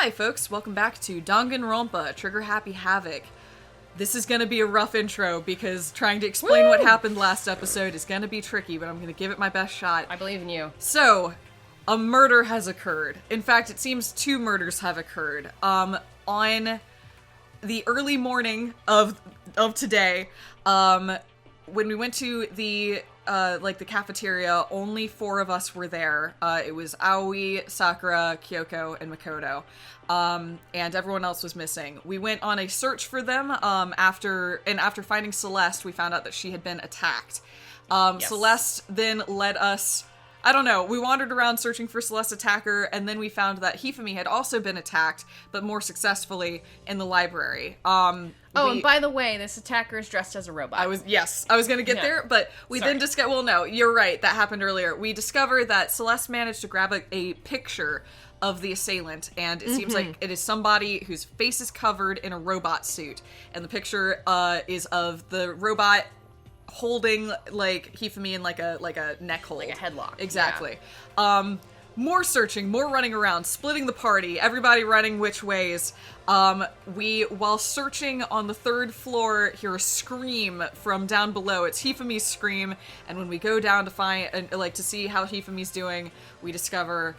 Hi folks, welcome back to Danganronpa, Trigger Happy Havoc. This is gonna be a rough intro because trying to explain what happened last episode is gonna be tricky, but I'm gonna give it my best shot. I believe in you. So, a murder has occurred. In fact, it seems 2 murders have occurred. On the early morning of today, when we went to the cafeteria, only 4 of us were there. It was Aoi, Sakura, Kyoko, and Makoto. And everyone else was missing. We went on a search for them, after finding Celeste, we found out that she had been attacked. Yes. Celeste then led us, I don't know, we wandered around searching for Celeste's attacker, and then we found that Hifumi had also been attacked, but more successfully in the library. And by the way, this attacker is dressed as a robot. I was gonna get there, but we then discovered, well, no, you're right, that happened earlier. We discovered that Celeste managed to grab a picture of the assailant, and it seems like it is somebody whose face is covered in a robot suit, and the picture is of the robot holding like Hifumi in like a neck hold, like a headlock. Exactly. Yeah. More searching, more running around, splitting the party, everybody running which ways. We, while searching on the 3rd floor, hear a scream from down below. It's Hifumi's scream, and when we go down to find, to see how Hifumi's doing, we discover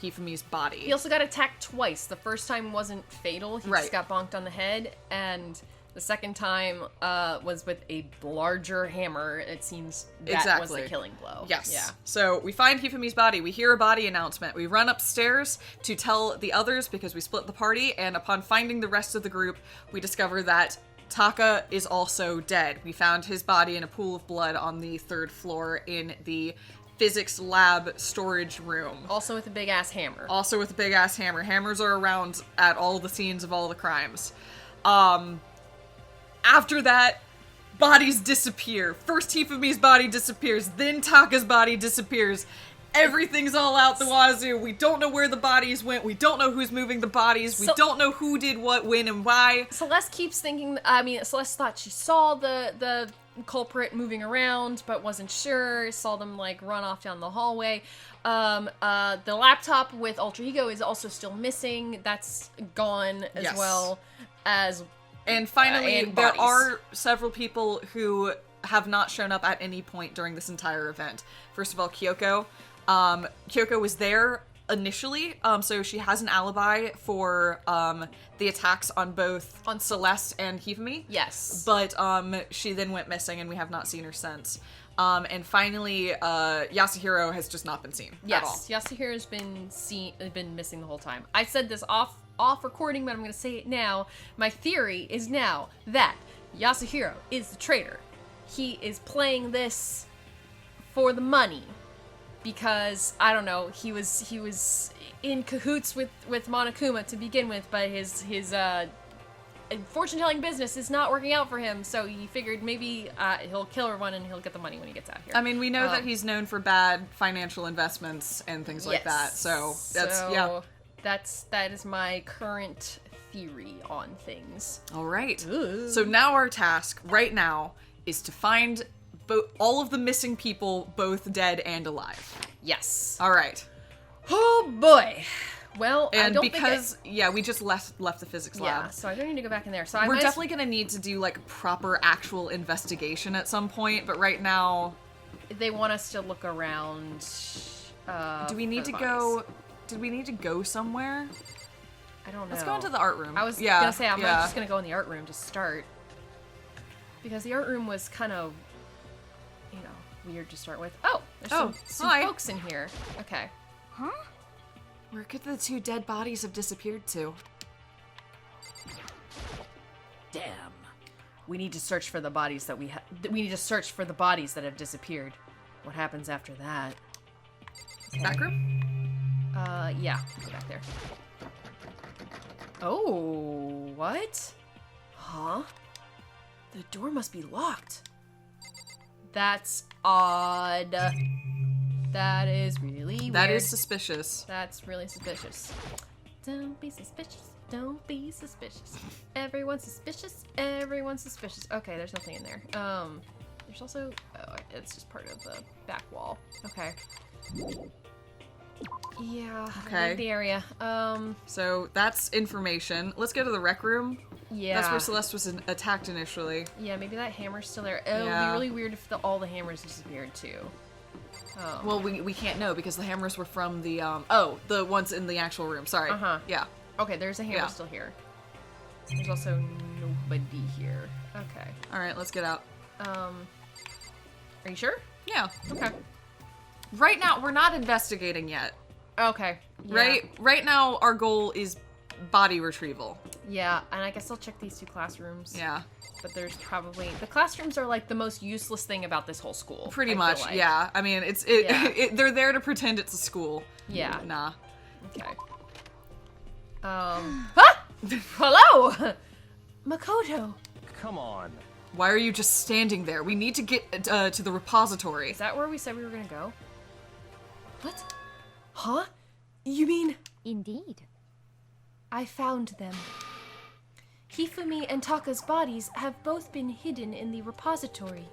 Hifumi's body. He also got attacked twice. The first time wasn't fatal. He just got bonked on the head, and the second time was with a larger hammer. It seems that was the killing blow. Yes. Yeah. So we find Hifumi's body. We hear a body announcement. We run upstairs to tell the others because we split the party, and upon finding the rest of the group, we discover that Taka is also dead. We found his body in a pool of blood on the 3rd floor in the physics lab storage room. Also with a big-ass hammer. Hammers are around at all the scenes of all the crimes. After that, bodies disappear. First Hifumi's body disappears, then Taka's body disappears. Everything's all out the wazoo. We don't know where the bodies went. We don't know who's moving the bodies. We don't know who did what, when, and why. Celeste keeps thinking, Celeste thought she saw the culprit moving around, but wasn't sure. Saw them, run off down the hallway. The laptop with Ultra Ego is also still missing. That's gone as well as... And finally, there are several people who have not shown up at any point during this entire event. First of all, Kyoko. Kyoko was there initially, so she has an alibi for the attacks on both Celeste and Hifumi. Yes. But she then went missing, and we have not seen her since. And finally, Yasuhiro has just not been seen at all. Yes, Yasuhiro's been missing the whole time. I said this off recording, but I'm going to say it now. My theory is now that Yasuhiro is the traitor. He is playing this for the money because, I don't know, he was in cahoots with Monokuma to begin with, but his fortune-telling business is not working out for him, so he figured maybe he'll kill everyone and he'll get the money when he gets out here. I mean, we know that he's known for bad financial investments and things like that, so that is my current theory on things. All right. Ooh. So now our task right now is to find all of the missing people, both dead and alive. Yes. All right. Oh boy. Well, and I don't because we just left the physics lab. Yeah, so I don't need to go back in there. So we're definitely gonna need to do proper actual investigation at some point. But right now, they want us to look around. Do we need to go? Did we need to go somewhere? I don't know. Let's go into the art room. I was gonna say I'm just gonna go in the art room to start because the art room was kind of, weird to start with. Oh, there's some folks in here. Okay. Huh? Where could the 2 dead bodies have disappeared to? Damn. We need to search for the bodies that we need to search for the bodies that have disappeared. What happens after that? Back room? Yeah. Go back there. Oh, what? Huh? The door must be locked. That's odd. That is really weird. That is suspicious. That's really suspicious. Don't be suspicious. Don't be suspicious. Everyone's suspicious. Everyone's suspicious. Okay, there's nothing in there. There's also... Oh, it's just part of the back wall. Okay. Yeah. Okay. Leave the area. So that's information. Let's go to the rec room. Yeah. That's where Celeste was attacked initially. Yeah, maybe that hammer's still there. It would be really weird if all the hammers disappeared too. Well, we can't know because the hammers were from the the ones in the actual room. Sorry. Yeah. Okay, there's a hammer still here. There's also nobody here. Okay. All right, let's get out. Are you sure? Yeah. Okay. Right now, we're not investigating yet. Okay. Yeah. Right now, our goal is body retrieval. Yeah, and I guess I'll check these 2 classrooms. Yeah. But there's probably... The classrooms are, like, the most useless thing about this whole school. Pretty I much, feel like. yeah. I mean, they're there to pretend it's a school. Yeah. Nah. Okay. Hello! Makoto! Come on. Why are you just standing there? We need to get to the repository. Is that where we said we were gonna go? What? Huh? You mean... Indeed. I found them. Hifumi and Taka's bodies have both been hidden in the repository.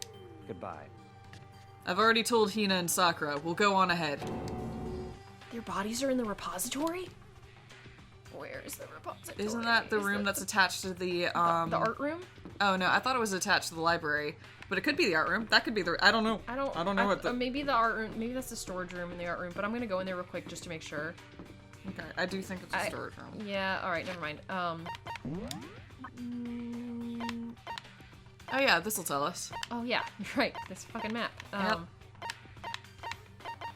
Goodbye. I've already told Hina and Sakura. We'll go on ahead. Their bodies are in the repository? Where is the repository? Isn't that the room that's attached to the the art room? Oh no, I thought it was attached to the library, but it could be the art room. That could be the. I don't know. I don't know what the. Maybe the art room. Maybe that's the storage room in the art room. But I'm gonna go in there real quick just to make sure. Okay, I do think it's a storage room. Yeah. All right. Never mind. Oh yeah, this will tell us. Oh yeah, you're right. This fucking map. Yep.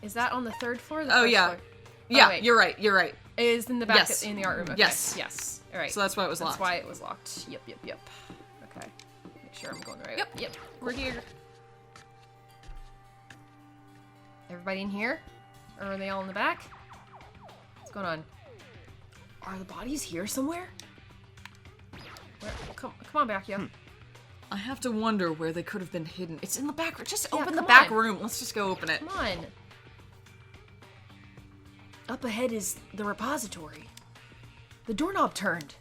Is that on the 3rd floor? Or the Oh first yeah. floor? Yeah, wait. you're right. You're right. It is in the back Yes. in the art room. Okay. Yes. Yes. All right. So that's why it was locked. That's why it was locked. Yep. Okay. Make sure I'm going the right way. Yep. We're here. Everybody in here? Or are they all in the back? What's going on? Are the bodies here somewhere? Where? Come on back, yo. I have to wonder where they could have been hidden. It's in the back room. Just Yeah, open the come back on. room. Let's just go open it. Come on. Up ahead is the repository. The doorknob turned.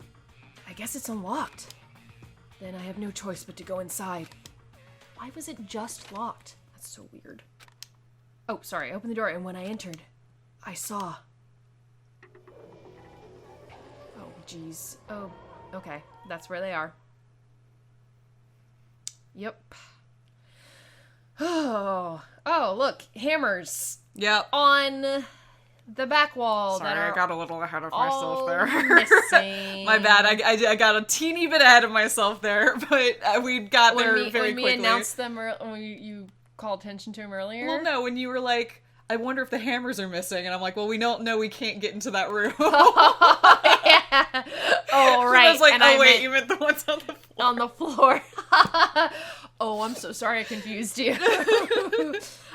I guess it's unlocked. Then I have no choice but to go inside. Why was it just locked? That's so weird. Oh, sorry. I opened the door, and when I entered, I saw... Oh, jeez. Oh, okay. That's where they are. Yep. Oh, look. Hammers. Yep. On the back wall. Sorry, that are I got a little ahead of all myself there. missing. My bad. I got a teeny bit ahead of myself there, but we got there very quickly. When we announced them, when you called attention to them earlier. Well, no, when you were like, I wonder if the hammers are missing, and I'm like, well, we don't know. We can't get into that room. Yeah. Oh, right. I was like, and oh, wait, you meant the ones on the floor. On the floor. Oh, I'm so sorry I confused you.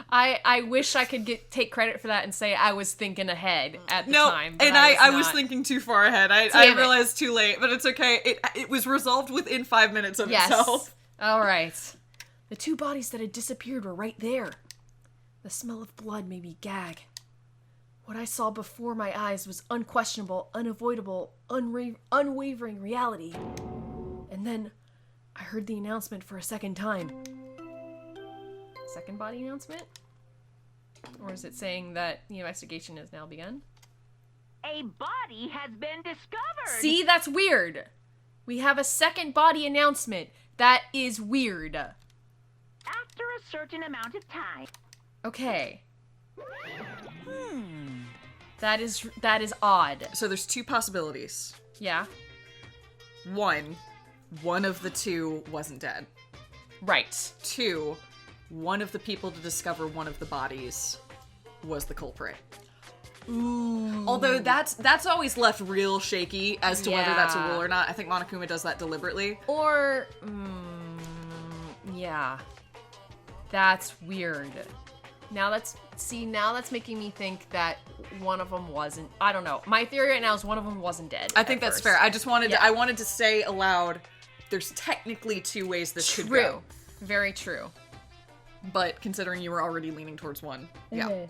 I wish I could take credit for that and say I was thinking ahead at the time. No, and I was thinking too far ahead. I realized too late, but it's okay. It was resolved within 5 minutes of itself. All right. The 2 bodies that had disappeared were right there. The smell of blood made me gag. What I saw before my eyes was unquestionable, unavoidable, unwavering reality. And then I heard the announcement for a second time. Second body announcement? Or is it saying that the investigation has now begun? A body has been discovered! See, that's weird. We have a second body announcement. That is weird. After a certain amount of time. Okay. That is odd. So there's 2 possibilities. Yeah. One of the 2 wasn't dead. Right. 2, one of the people to discover one of the bodies was the culprit. Ooh. Although that's always left real shaky as to whether that's a Yeah. rule or not. I think Monokuma does that deliberately. Or, yeah. That's weird. Now that's making me think that one of them wasn't. I don't know. My theory right now is one of them wasn't dead. I think that's fair. I just wanted Yeah. I wanted to say aloud, there's technically 2 ways this could go. Very true. But considering you were already leaning towards one. Yeah.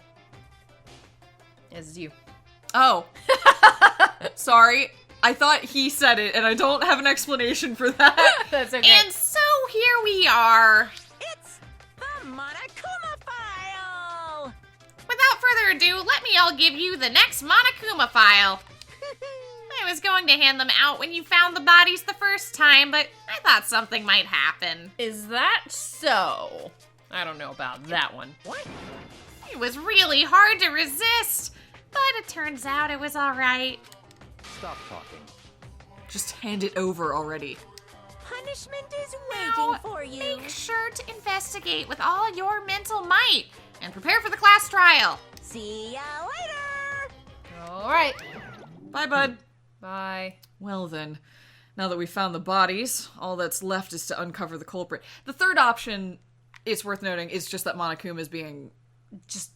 As is you. Oh. Sorry. I thought he said it, and I don't have an explanation for that. That's okay. And so here we are. It's the Monokuma File! Without further further ado, let me all give you the next Monokuma file. I was going to hand them out when you found the bodies the first time, but I thought something might happen. Is that so? I don't know about that one. What? It was really hard to resist, but it turns out it was alright. Stop talking. Just hand it over already. Punishment is waiting Now, for you. make sure to investigate with all your mental might and prepare for the class trial. See ya later. All right. Bye, bud. Bye. Well then, now that we've found the bodies, all that's left is to uncover the culprit. The third option, it's worth noting, is just that Monokuma is being... Just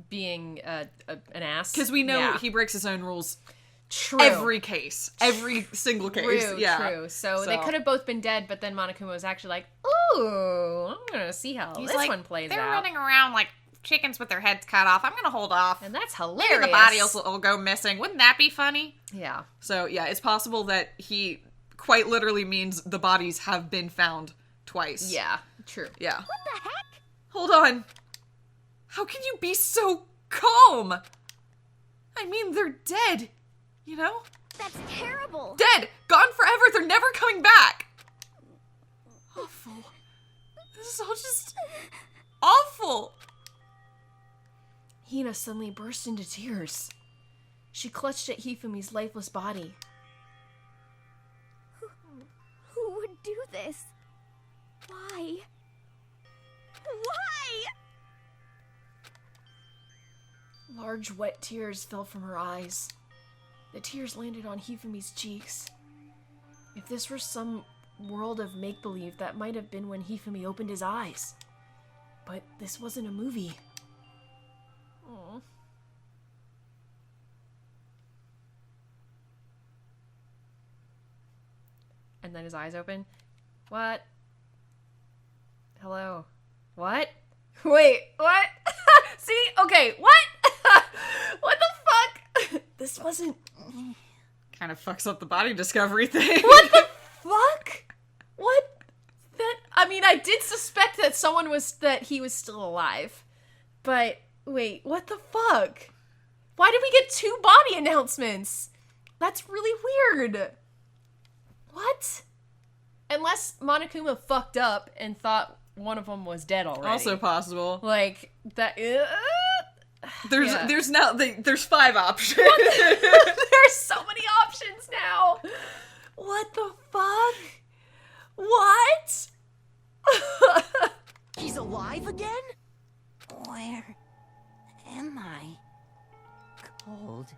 being an ass. Because we know Yeah. he breaks his own rules True. every case. Every single case. True, Yeah. true. So they could have both been dead, but then Monokuma was actually like, ooh, I'm gonna see how He's this like, one plays they're out. running around like chickens with their heads cut off. I'm gonna hold off. And that's Maybe hilarious. the body will go missing. Wouldn't that be funny? Yeah. So, yeah, it's possible that he quite literally means the bodies have been found twice. Yeah, true. Yeah. What the heck? Hold on. How can you be so calm? I mean, they're dead. You know? That's terrible. Dead! Gone forever! They're never coming back! Awful. This is all just... awful! Hina suddenly burst into tears. She clutched at Hifumi's lifeless body. Who would do this? Why? Why? Large wet tears fell from her eyes. The tears landed on Hifumi's cheeks. If this were some world of make-believe, that might have been when Hifumi opened his eyes. But this wasn't a movie. Aww. And then his eyes open. What? Hello? What? Wait, what? See? Okay, what? What the fuck? This wasn't... Kind of fucks up the body discovery thing. What the fuck? What? That... I mean, I did suspect that that he was still alive. But, wait, what the fuck? Why did we get 2 body announcements? That's really weird. What? Unless Monokuma fucked up and thought one of them was dead already. Also possible. Like, that... Yeah. There's 5 options. There's so many options now. What the fuck? What? He's alive again? Where am I? Cold.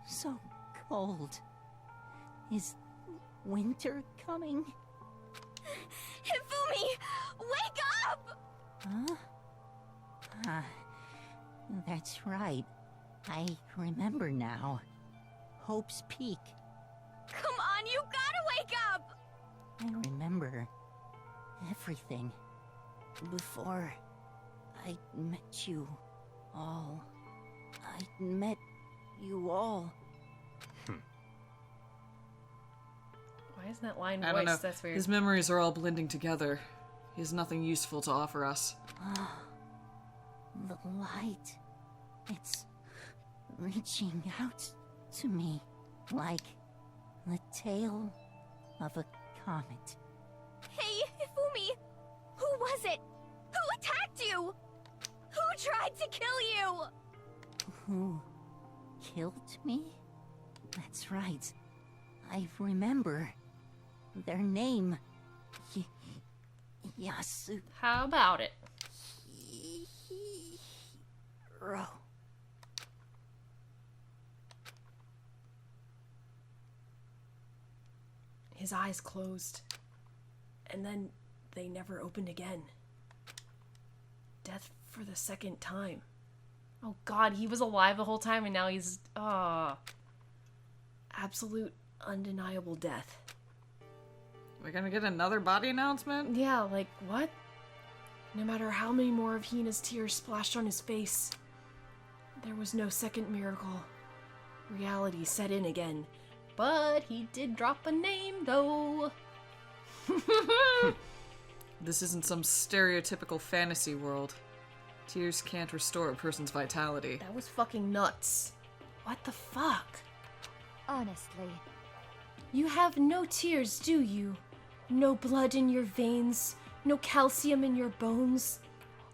So cold. Is winter coming? Hifumi! Wake up! Huh? That's right. I remember now. Hope's Peak. Come on, you gotta wake up! I remember everything. Before I met you all. I met you all. Why isn't that line I don't know. voiced? That's weird. His memories are all blending together. He has nothing useful to offer us. The light. It's reaching out to me like the tail of a comet. Hey, Hifumi! Who was it? Who attacked you? Who tried to kill you? Who killed me? That's right. I remember their name. Yasu. How about it? Hiro. His eyes closed. And then they never opened again. Death for the second time. Oh god, he was alive the whole time and now he's... absolute undeniable death. We're gonna get another body announcement? Yeah, like, what? No matter how many more of Hina's tears splashed on his face, there was no second miracle. Reality set in again. But he did drop a name, though. This isn't some stereotypical fantasy world. Tears can't restore a person's vitality. That was fucking nuts. What the fuck? Honestly. You have no tears, do you? No blood in your veins, no calcium in your bones.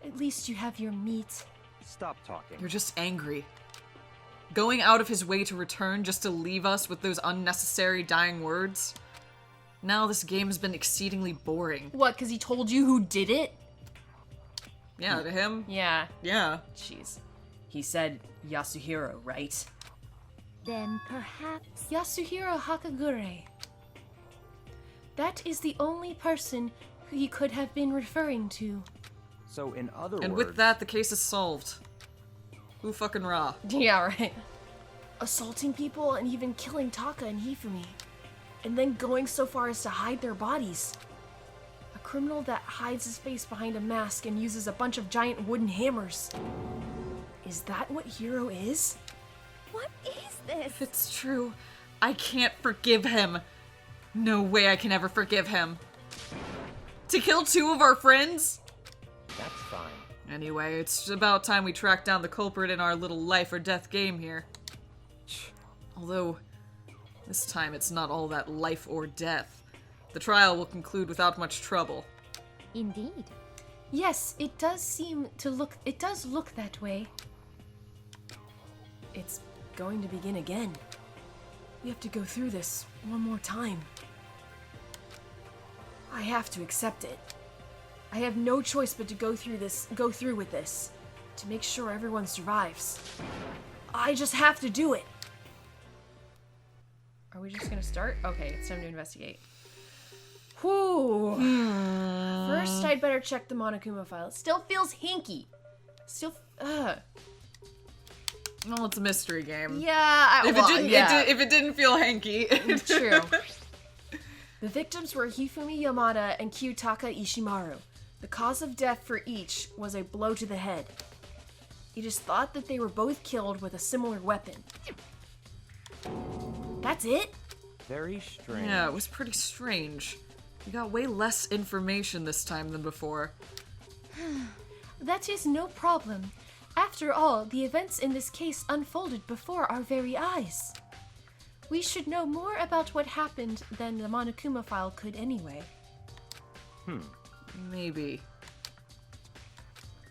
At least you have your meat. Stop talking. You're just angry. Going out of his way to return just to leave us with those unnecessary dying words. Now this game has been exceedingly boring. What, because he told you who did it? Yeah, to him? Yeah. Yeah. Jeez. He said Yasuhiro, right? Then perhaps... Yasuhiro Hakagure. That is the only person who he could have been referring to. So in other And words... with that, the case is solved. Who fucking raw? Yeah, right. Assaulting people and even killing Taka and Hifumi. And then going so far as to hide their bodies. A criminal that hides his face behind a mask and uses a bunch of giant wooden hammers. Is that what Hiro is? What is this? If it's true, I can't forgive him. No way I can ever forgive him. To kill 2 of our friends? That's fine. Anyway, it's about time we track down the culprit in our little life or death game here. Although, this time it's not all that life or death. The trial will conclude without much trouble. Indeed. Yes, it does look that way. It's going to begin again. We have to go through this one more time. I have to accept it. I have no choice but to go through with this, to make sure everyone survives. I just have to do it. Are we just gonna start? Okay, it's time to investigate. Whew. First, I'd better check the Monokuma file. It still feels hinky. Well, it's a mystery game. Yeah, If it didn't feel hanky. True. The victims were Hifumi Yamada and Kyutaka Ishimaru. The cause of death for each was a blow to the head. It is thought that they were both killed with a similar weapon. That's it? Very strange. Yeah, it was pretty strange. We got way less information this time than before. That is no problem. After all, the events in this case unfolded before our very eyes. We should know more about what happened than the Monokuma file could anyway. Maybe.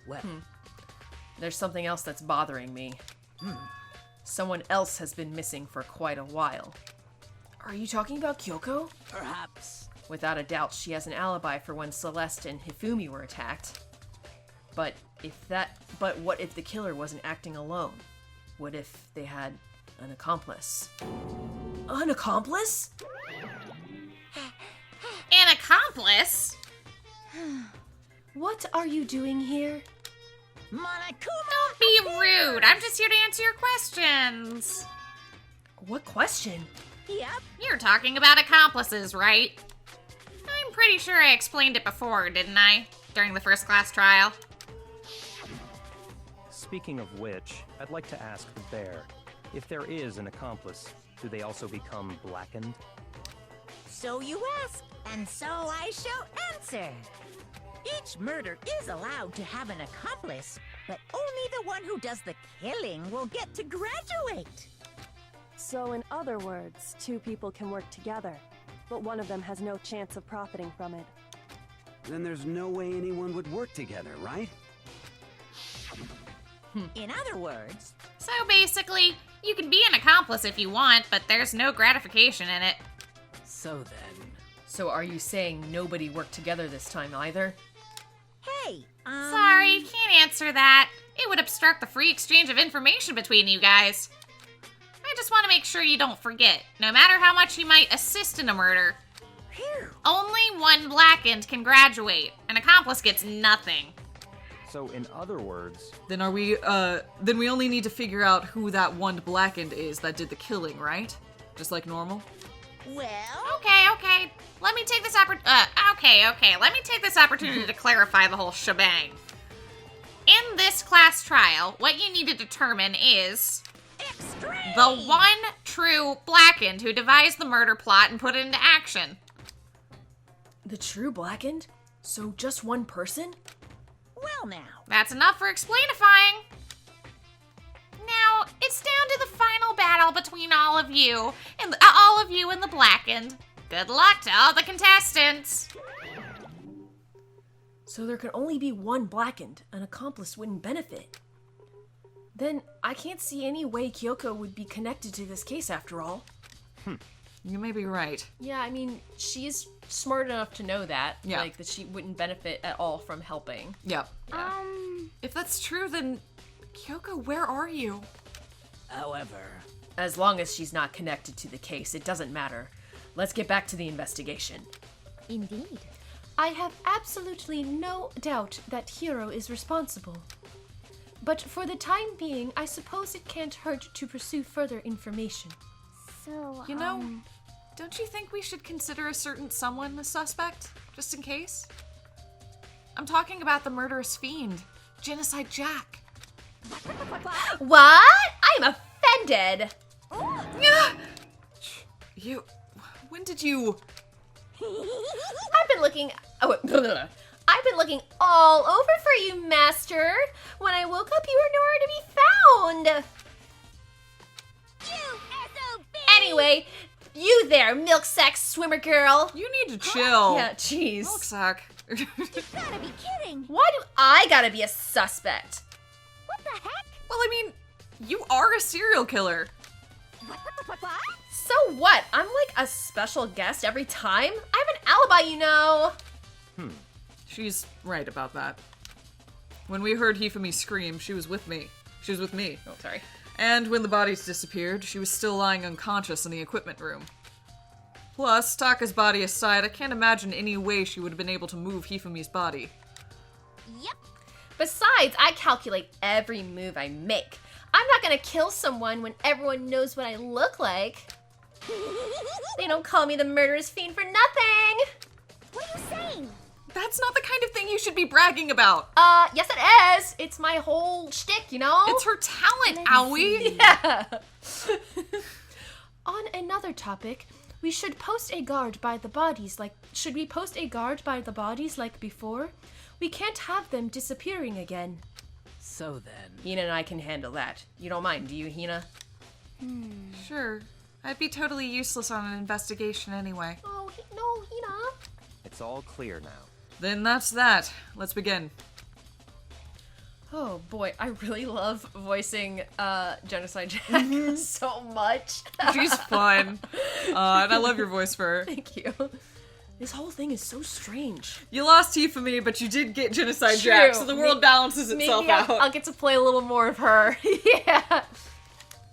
Well, there's something else that's bothering me. Someone else has been missing for quite a while. Are you talking about Kyoko? Perhaps. Without a doubt, she has an alibi for when Celeste and Hifumi were attacked. But what if the killer wasn't acting alone? What if they had an accomplice? An accomplice? An accomplice? What are you doing here? Monokuma! Don't be rude. I'm just here to answer your questions. What question? Yep. You're talking about accomplices, right? I'm pretty sure I explained it before, didn't I? During the first class trial. Speaking of which, I'd like to ask the bear, if there is an accomplice, do they also become blackened? So you ask, and so I shall answer. Each murder is allowed to have an accomplice, but only the one who does the killing will get to graduate. So in other words, 2 people can work together, but one of them has no chance of profiting from it. Then there's no way anyone would work together, right? In other words, So basically, you can be an accomplice if you want, but there's no gratification in it. So then. So are you saying nobody worked together this time either? hey, Sorry, can't answer that. It would obstruct the free exchange of information between you guys. I just want to make sure you don't forget, no matter how much you might assist in a murder, only one blackened can graduate. An accomplice gets nothing. So in other words, Then we only need to figure out who that one blackened is that did the killing, right? Just like normal? well, Okay. Let me take this Let me take this opportunity to clarify the whole shebang. In this class trial, what you need to determine is extreme! the one true blackened who devised the murder plot and put it into action. The true blackened? So just one person? Well now. That's enough for explainifying. Now, it's down to the final battle between all of you and the Blackened. Good luck to all the contestants. So there can only be one Blackened. An accomplice wouldn't benefit. Then I can't see any way Kyoko would be connected to this case after all. You may be right. Yeah, I mean, she is smart enough to know that. Yeah. Like, that she wouldn't benefit at all from helping. Yep. If that's true, then Kyoko, where are you? However, As long as she's not connected to the case, it doesn't matter. Let's get back to the investigation. Indeed. I have absolutely no doubt that Hiro is responsible. But for the time being, I suppose it can't hurt to pursue further information. So, You know, don't you think we should consider a certain someone a suspect, just in case? I'm talking about the murderous fiend, Genocide Jack. What? I'm offended! When did you... I've been looking... I've been looking all over for you, Master. When I woke up, you were nowhere to be found. Anyway, you there, milk sack swimmer girl. You need to chill. Yeah, jeez. Milk sack. You gotta be kidding. Why do I gotta be a suspect? What the heck? Well, I mean, you are a serial killer. What? So what? I'm like a special guest every time? I have an alibi, you know. She's right about that. When we heard Hifumi scream, she was with me. She was with me. Oh, sorry. And when the bodies disappeared, she was still lying unconscious in the equipment room. Plus, Taka's body aside, I can't imagine any way she would have been able to move Hifumi's body. Yep. Besides, I calculate every move I make. I'm not gonna kill someone when everyone knows what I look like. They don't call me the murderous fiend for nothing. What are you saying? That's not the kind of thing you should be bragging about. Yes it is. It's my whole shtick, you know? It's her talent, Aoi. Yeah. On another topic, we should post a guard by the bodies like... Should we post a guard by the bodies like before? We can't have them disappearing again. so then... Hina and I can handle that. You don't mind, do you, Hina? Sure. I'd be totally useless on an investigation anyway. Oh, no, Hina. It's all clear now. Then that's that. Let's begin. Oh boy, I really love voicing Genocide Jack so much. She's fun. And I love your voice for her. Thank you. This whole thing is so strange. You lost Hifumi, but you did get Genocide True. Jack, so the world balances itself Maybe out. I'll get to play a little more of her. Yeah.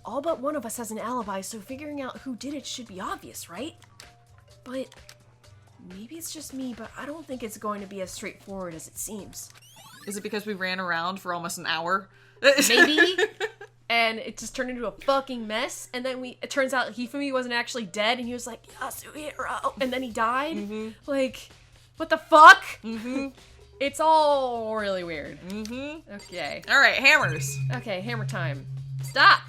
All but one of us has an alibi, so figuring out who did it should be obvious, right? But maybe it's just me, but I don't think it's going to be as straightforward as it seems. Is it because we ran around for almost an hour? Maybe. And it just turned into a fucking mess. And then it turns out Hifumi wasn't actually dead, and he was like, Yasuhiro, and then he died. Mm-hmm. Like, what the fuck? Mm-hmm. It's all really weird. Mm-hmm. Okay. All right, hammers. Okay, hammer time. Stop.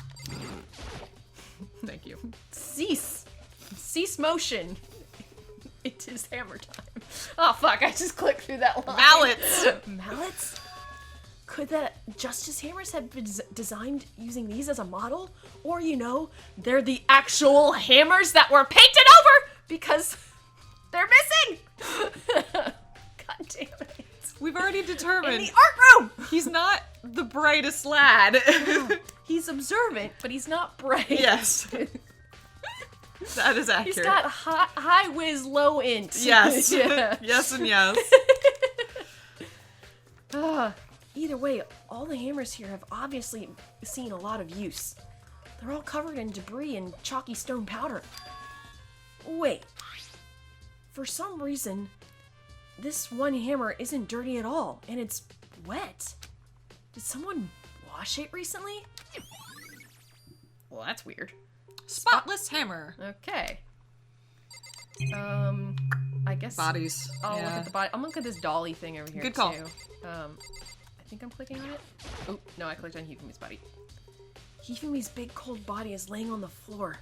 Thank you. Cease. Cease motion. It is hammer time. Oh fuck, I just clicked through that line. Mallets. Mallets? Could the Justice Hammers have been designed using these as a model? Or, you know, they're the actual hammers that were painted over because they're missing! God damn it. We've already determined In the art room! he's not the brightest lad. He's observant, but he's not bright. Yes. That is accurate. He's got high whiz, low int. Yes. Yeah. Yes and yes. Either way, all the hammers here have obviously seen a lot of use. They're all covered in debris and chalky stone powder. Wait. For some reason, this one hammer isn't dirty at all, and it's wet. Did someone wash it recently? Well, that's weird. Spotless hammer. Okay. I guess Bodies. I'll look Yeah. at the body. I'm gonna look at this dolly thing over here. Good call. Too. I think I'm clicking on it. Oh no, I clicked on Hifumi's body. Hifumi's big cold body is laying on the floor.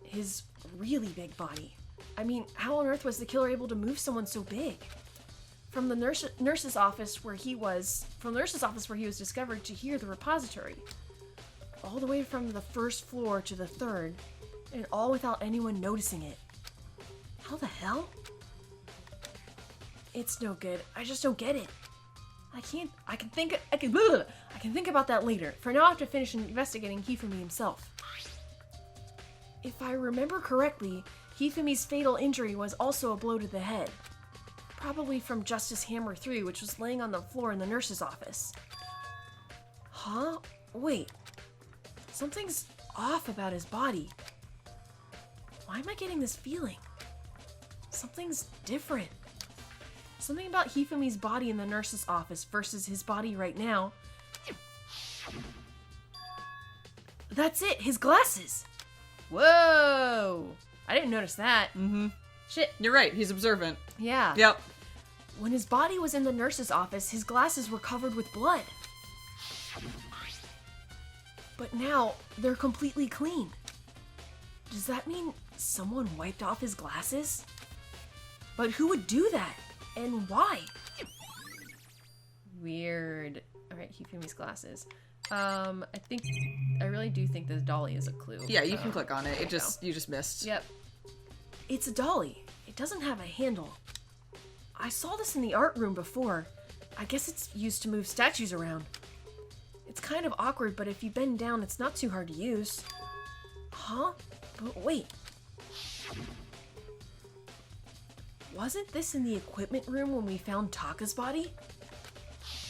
His really big body. I mean, how on earth was the killer able to move someone so big? from the nurse's office where he was discovered to here, the repository. All the way from the first floor to the third, and all without anyone noticing it. How the hell? It's no good. I just don't get it. I can think about that later. For now, I have to finish investigating Hifumi himself. If I remember correctly, Hifumi's fatal injury was also a blow to the head. Probably from Justice Hammer 3, which was laying on the floor in the nurse's office. Huh? Wait. Something's off about his body. Why am I getting this feeling? Something's different. Something about Hifumi's body in the nurse's office versus his body right now. That's it, his glasses! Whoa! I didn't notice that. Mm-hmm. Shit. You're right, he's observant. Yeah. Yep. When his body was in the nurse's office, his glasses were covered with blood. But now, they're completely clean. Does that mean someone wiped off his glasses? But who would do that? And why? Weird. Alright, Hifumi's glasses. I really do think this dolly is a clue. Yeah, you can click on it. You just missed. Yep. It's a dolly. It doesn't have a handle. I saw this in the art room before. I guess it's used to move statues around. It's kind of awkward, but if you bend down, it's not too hard to use. Huh? But wait. Wasn't this in the equipment room when we found Taka's body?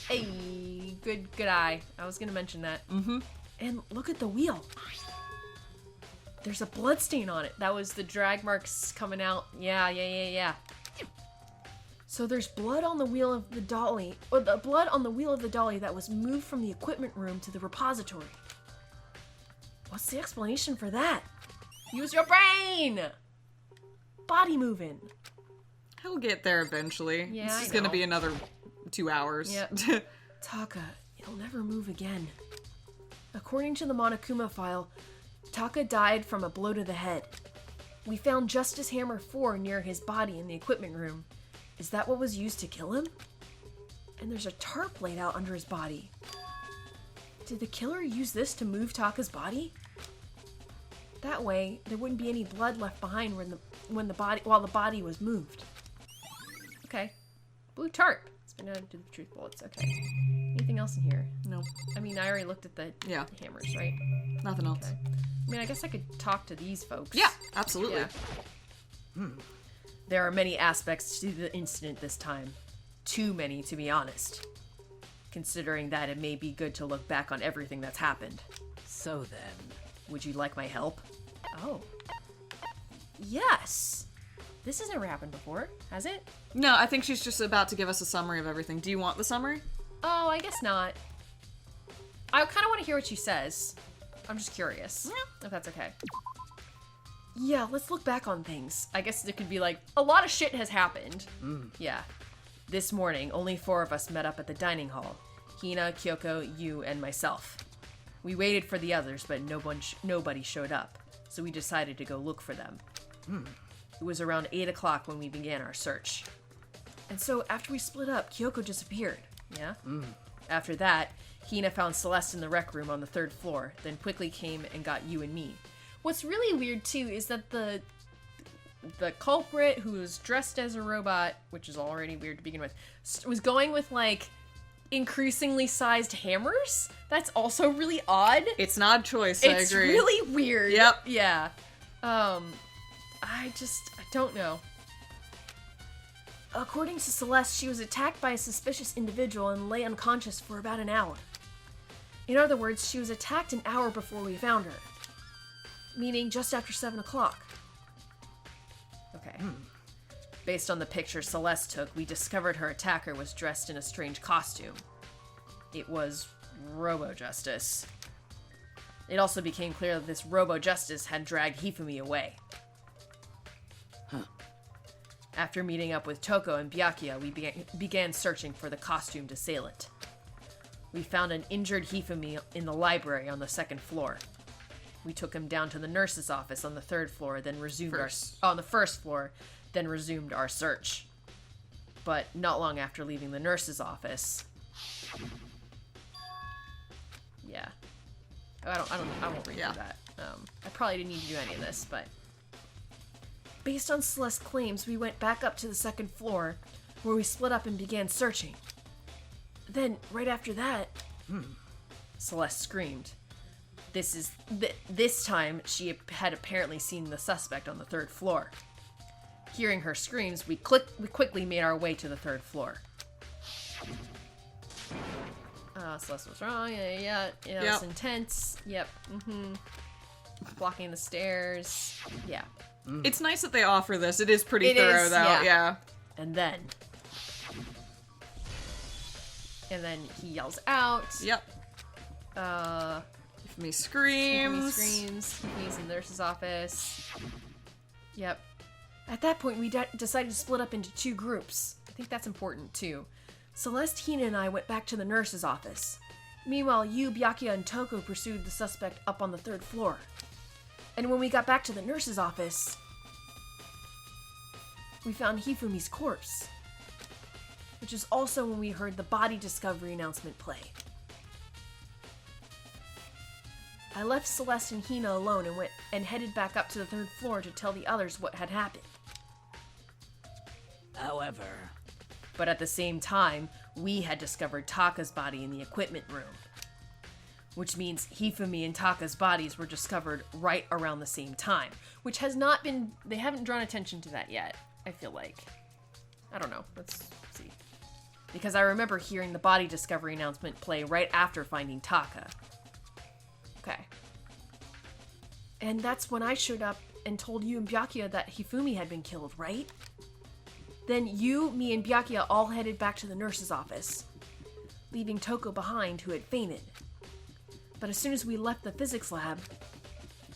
Hey, good eye. I was gonna mention that. Mm-hmm. And look at the wheel. There's a blood stain on it. That was the drag marks coming out. Yeah. So there's blood on the wheel of the dolly, or the blood on the wheel of the dolly that was moved from the equipment room to the repository. What's the explanation for that? Use your brain! Body moving. He'll get there eventually. Yeah, This is gonna be another 2 hours. Yep. Taka, he'll never move again. According to the Monokuma file, Taka died from a blow to the head. We found Justice Hammer 4 near his body in the equipment room. Is that what was used to kill him? And there's a tarp laid out under his body. Did the killer use this to move Taka's body? That way, there wouldn't be any blood left behind while the body was moved. Okay. Blue tarp. It's been added to the truth bullets. Okay. Anything else in here? No. I mean, I already looked at the hammers, right? Nothing else. Okay. I mean, I guess I could talk to these folks. Yeah, absolutely. Yeah. There are many aspects to the incident this time. Too many, to be honest. Considering that it may be good to look back on everything that's happened. So then... Would you like my help? Oh. Yes! This hasn't happened before, has it? No, I think she's just about to give us a summary of everything. Do you want the summary? Oh, I guess not. I kind of want to hear what she says. I'm just curious. Yeah. If that's okay. Yeah, let's look back on things. I guess it could be like, a lot of shit has happened. Yeah. This morning, only 4 of us met up at the dining hall. Hina, Kyoko, you, and myself. We waited for the others, but nobody showed up. So we decided to go look for them. It was around 8 o'clock when we began our search. And so after we split up, Kyoko disappeared. Yeah? After that, Hina found Celeste in the rec room on the 3rd floor, then quickly came and got you and me. What's really weird, too, is that the culprit, who was dressed as a robot, which is already weird to begin with, was going with, like, increasingly sized hammers? That's also really odd. It's an odd choice, I agree. It's really weird. Yep. Yeah. I don't know. According to Celeste, she was attacked by a suspicious individual and lay unconscious for about an hour. In other words, she was attacked an hour before we found her. Meaning just after 7 o'clock. Okay. Based on the picture Celeste took, we discovered her attacker was dressed in a strange costume. It was Robo-Justice. It also became clear that this Robo-Justice had dragged Hifumi away. After meeting up with Toko and Byakuya, we began searching for the costumed assailant. We found an injured Hifumi in the library on the 2nd floor. We took him down to the nurse's office on the 3rd floor, then resumed on the 1st floor, then resumed our search. but not long after leaving the nurse's office. Yeah. I won't read through that. I probably didn't need to do any of this, but... Based on Celeste's claims, we went back up to the second floor, where we split up and began searching. Then, right after that... Celeste screamed. This time, she had apparently seen the suspect on the third floor. Hearing her screams, we quickly made our way to the third floor. Celeste was wrong. Yeah. It's intense. Yep. Blocking the stairs. Yeah. It's nice that they offer this. It is pretty thorough, though. Yeah. And then he yells out. Yep. Hifumi screams. He's in the nurse's office. Yep. At that point, we decided to split up into 2 groups. I think that's important, too. Celeste, Hina, and I went back to the nurse's office. Meanwhile, you, Byakuya, and Toko pursued the suspect up on the 3rd floor. And when we got back to the nurse's office, we found Hifumi's corpse. Which is also when we heard the body discovery announcement play. I left Celeste and Hina alone and headed back up to the 3rd floor to tell the others what had happened. However... But at the same time, we had discovered Taka's body in the equipment room. Which means Hifumi and Taka's bodies were discovered right around the same time. Which has not been... They haven't drawn attention to that yet, I feel like. I don't know. Let's see. Because I remember hearing the body discovery announcement play right after finding Taka. Okay. And that's when I showed up and told you and Byakuya that Hifumi had been killed, right? Then you, me, and Byakuya all headed back to the nurse's office, leaving Toko behind, who had fainted. But as soon as we left the physics lab,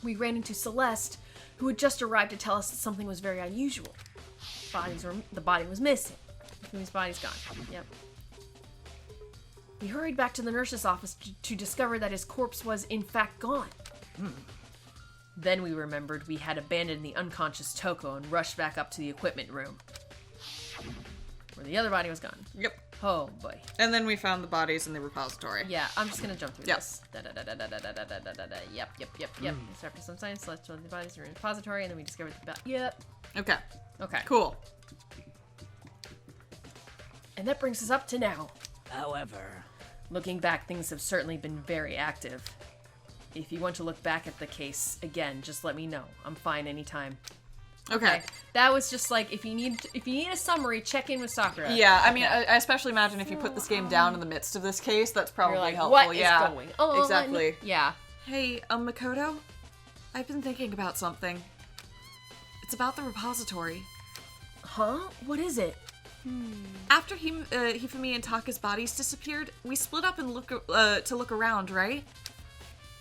we ran into Celeste, who had just arrived to tell us that something was very unusual. The body was missing. Hifumi's body's gone. Yep. We hurried back to the nurse's office to discover that his corpse was, in fact, gone. Then we remembered we had abandoned the unconscious Toko and rushed back up to the equipment room, where the other body was gone. Yep. Oh, boy. And then we found the bodies in the repository. Yeah, I'm just gonna jump through Yep. this. Yep. After some science, let's show the bodies were in the repository, and then we discovered the Yep. Okay. Okay. Cool. And that brings us up to now. However... Looking back, things have certainly been very active. If you want to look back at the case again, just let me know. I'm fine anytime. Okay. That was just like, if you need a summary, check in with Sakura. Yeah, I mean, I especially imagine if you put this game down in the midst of this case, that's probably You're like, helpful. what yeah. is going on? Exactly. Yeah. Hey, Makoto, I've been thinking about something. It's about the repository. Huh? What is it? After Hifumi and Taka's bodies disappeared, we split up and to look around, right?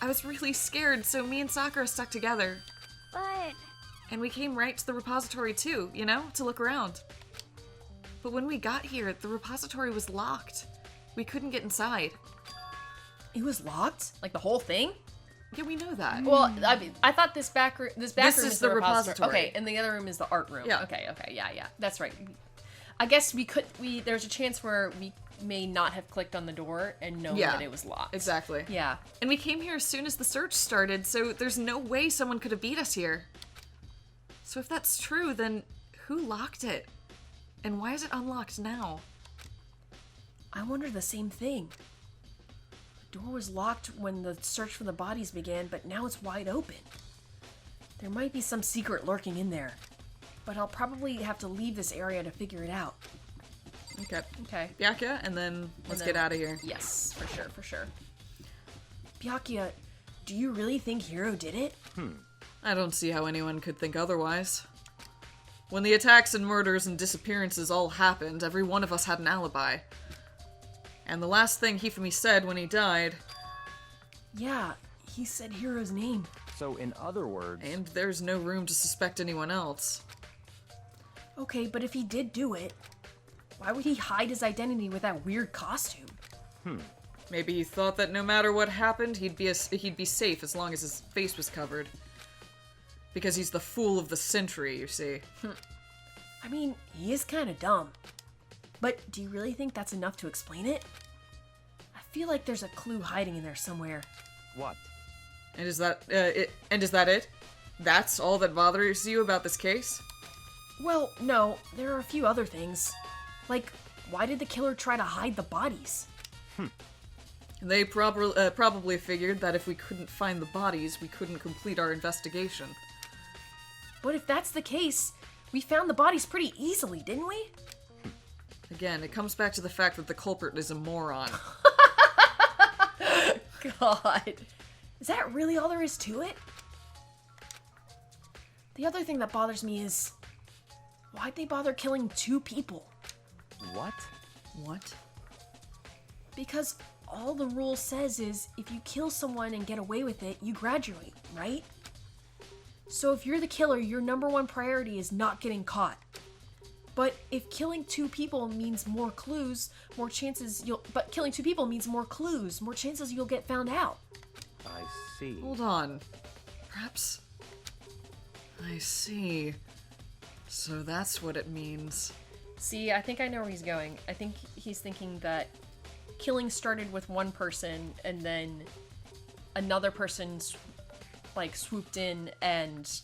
I was really scared, so me and Sakura stuck together. But... And we came right to the repository too, you know, to look around. But when we got here, the repository was locked. We couldn't get inside. It was locked? Like the whole thing? Yeah, we know that. Well, I mean, I thought this back room is the repository. Okay, and the other room is the art room. Yeah. Okay, yeah. That's right. I guess there's a chance where we may not have clicked on the door and known that it was locked. Exactly. Yeah. And we came here as soon as the search started, so there's no way someone could have beat us here. So if that's true, then who locked it? And why is it unlocked now? I wonder the same thing. The door was locked when the search for the bodies began, but now it's wide open. There might be some secret lurking in there, but I'll probably have to leave this area to figure it out. Okay. Byakuya, and then let's get out of here. Yes, for sure. Byakuya, do you really think Hiro did it? I don't see how anyone could think otherwise. When the attacks and murders and disappearances all happened, every one of us had an alibi. And the last thing Hifumi said when he died... Yeah, he said Hiro's name. So, in other words... And there's no room to suspect anyone else. Okay, but if he did do it, why would he hide his identity with that weird costume? Maybe he thought that no matter what happened, he'd be safe as long as his face was covered. Because he's the fool of the century, you see. I mean, he is kind of dumb. But do you really think that's enough to explain it? I feel like there's a clue hiding in there somewhere. What? And is that it? And is that it? That's all that bothers you about this case? Well, no, there are a few other things. Like, why did the killer try to hide the bodies? They probably figured that if we couldn't find the bodies, we couldn't complete our investigation. But if that's the case, we found the bodies pretty easily, didn't we? Again, it comes back to the fact that the culprit is a moron. God. Is that really all there is to it? The other thing that bothers me is, why'd they bother killing 2 people? What? What? Because all the rule says is, if you kill someone and get away with it, you graduate, right? So if you're the killer, your number one priority is not getting caught. But if killing 2 people means more clues, more chances you'll get found out. I see. Hold on. Perhaps... I see. So that's what it means. See, I think I know where he's going. I think he's thinking that killing started with one person and then another person swooped in and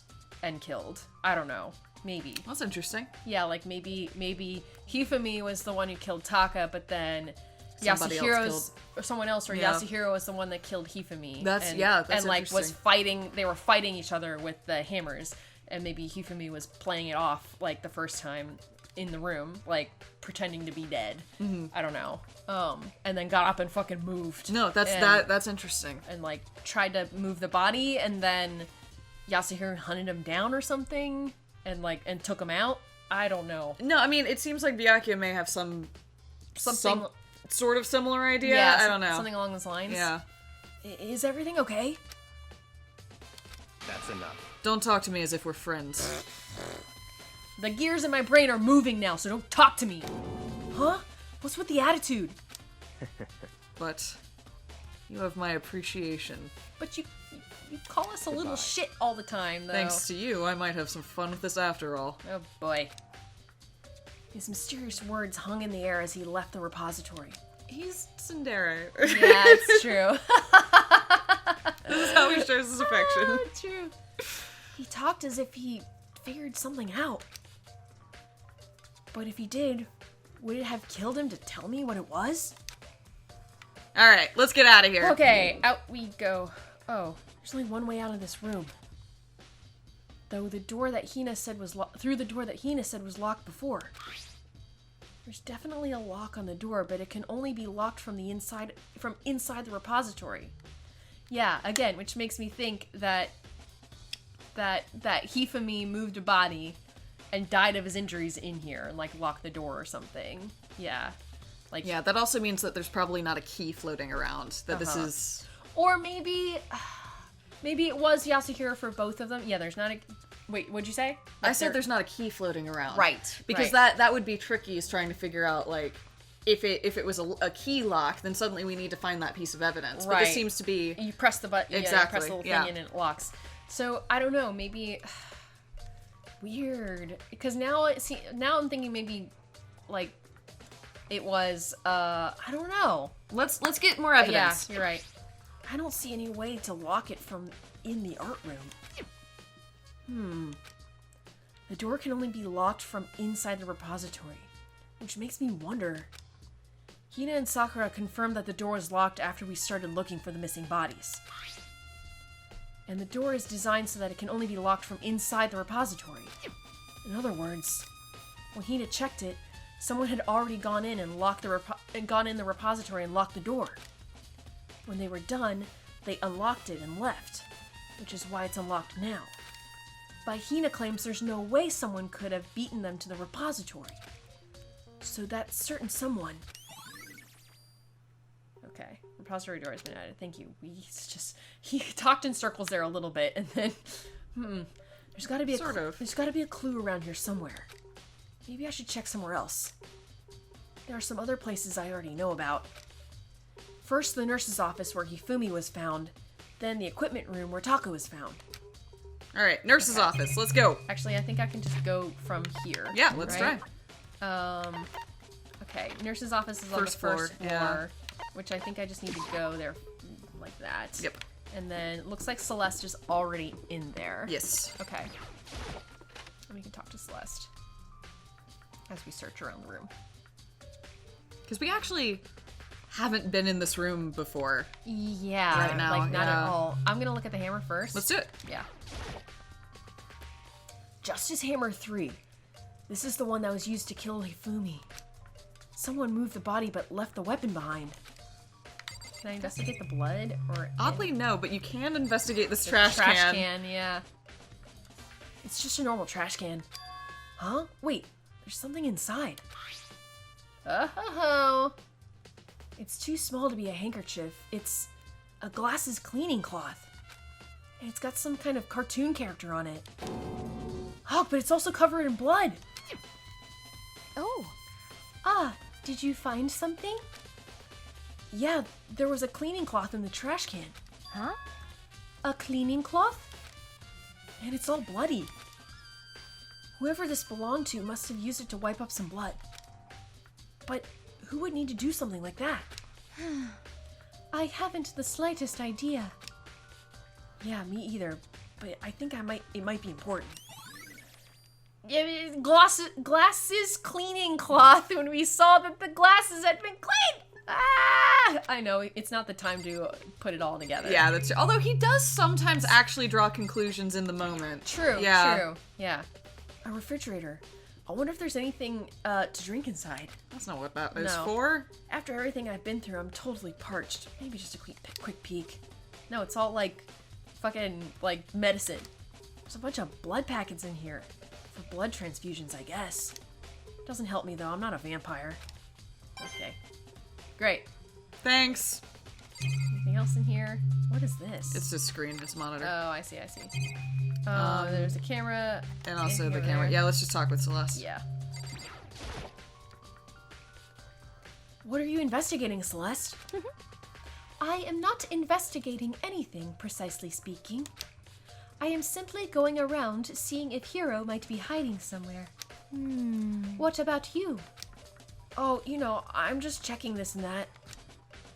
killed. I don't know. Maybe. That's interesting. Yeah, like maybe Hifumi was the one who killed Taka, but then someone else, or Yeah. Yasuhiro was the one that killed Hifumi. That's and interesting. was fighting. They were fighting each other with the hammers, and maybe Hifumi was playing it off like the first time in the room, like pretending to be dead. Mm-hmm. I don't know. And then got up and fucking moved. No, that's interesting. And like tried to move the body, and then Yasuhiro hunted him down or something, and took him out. I don't know. No, I mean, it seems like Byakuya may have some sort of similar idea. Yeah, I don't know. Something along those lines. Yeah. Is everything okay? That's enough. Don't talk to me as if we're friends. The gears in my brain are moving now, so don't talk to me. Huh? What's with the attitude? But you have my appreciation. But you call us a little shit all the time, though. Thanks to you, I might have some fun with this after all. Oh boy. His mysterious words hung in the air as he left the repository. He's tsundere. Yeah, it's true. This is how he shows his affection. Oh, true. He talked as if he figured something out. But if he did, would it have killed him to tell me what it was? Alright, let's get out of here. Okay, out we go. Oh, there's only one way out of this room. Though the door that Hina said was through the door that Hina said was locked before. There's definitely a lock on the door, but it can only be locked from the inside the repository. Yeah, again, which makes me think that Hifumi moved a body and died of his injuries in here and locked the door or something. Yeah. Yeah, that also means that there's probably not a key floating around. That this is... Or maybe it was Yasuhiro for both of them. Yeah, there's not a... Wait, what'd you say? I said there's not a key floating around. Right. Because that would be tricky, is trying to figure out, if it was a key lock, then suddenly we need to find that piece of evidence. But this seems to be... You press the button, exactly. you press the little thing in and it locks. So, I don't know, maybe... Weird. Because now I'm thinking maybe, it was, I don't know. Let's get more evidence. Yeah, you're right. I don't see any way to lock it from in the art room. The door can only be locked from inside the repository, which makes me wonder. Hina and Sakura confirmed that the door was locked after we started looking for the missing bodies. And the door is designed so that it can only be locked from inside the repository. In other words, when Hina checked it, someone had already gone in and gone in the repository and locked the door. When they were done, they unlocked it and left, which is why it's unlocked now. But Hina claims there's no way someone could have beaten them to the repository. So that certain someone... Okay, repository door has been added. Thank you. He talked in circles there a little bit, and then... There's gotta be a clue around here somewhere. Maybe I should check somewhere else. There are some other places I already know about. First, the nurse's office where Hifumi was found, then the equipment room where Taka was found. Alright, nurse's office. Let's go. Actually, I think I can just go from here. Yeah, let's try. Okay, Okay, nurse's office is on the first floor, which I think I just need to go there like that. Yep. And then it looks like Celeste is already in there. Yes. Okay. And we can talk to Celeste as we search around the room. Because we actually haven't been in this room before. Yeah. Right now, like, not at all. I'm gonna look at the hammer first. Let's do it. Yeah. Justice Hammer 3. This is the one that was used to kill Hifumi. Someone moved the body but left the weapon behind. Can I investigate the blood? Or Oddly, no, but you can investigate this the trash can. can, yeah. It's just a normal trash can. Huh? Wait, there's something inside. Oh. It's too small to be a handkerchief. It's a glasses cleaning cloth. And it's got some kind of cartoon character on it. Oh, but it's also covered in blood. Oh. Ah, did you find something? Yeah, there was a cleaning cloth in the trash can. Huh? A cleaning cloth? And it's all bloody. Whoever this belonged to must have used it to wipe up some blood. But who would need to do something like that? I haven't the slightest idea. Yeah, me either. But I think it might be important. Glasses cleaning cloth when we saw that the glasses had been cleaned. Ah! I know, it's not the time to put it all together. Yeah, that's true. Although he does sometimes actually draw conclusions in the moment. True, yeah. true. Yeah. A refrigerator. I wonder if there's anything to drink inside. That's not what that is No. for. After everything I've been through, I'm totally parched. Maybe just a quick peek. No, it's all like fucking like medicine. There's a bunch of blood packets in here. For blood transfusions, I guess. Doesn't help me though, I'm not a vampire. Okay. Great. Thanks. Anything else in here? What is this? It's just screen, just monitor. Oh, I see. There's a camera. And also in the here, camera. there. Yeah, let's just talk with Celeste. Yeah. What are you investigating, Celeste? I am not investigating anything, precisely speaking. I am simply going around seeing if Hiro might be hiding somewhere. What about you? Oh, I'm just checking this and that.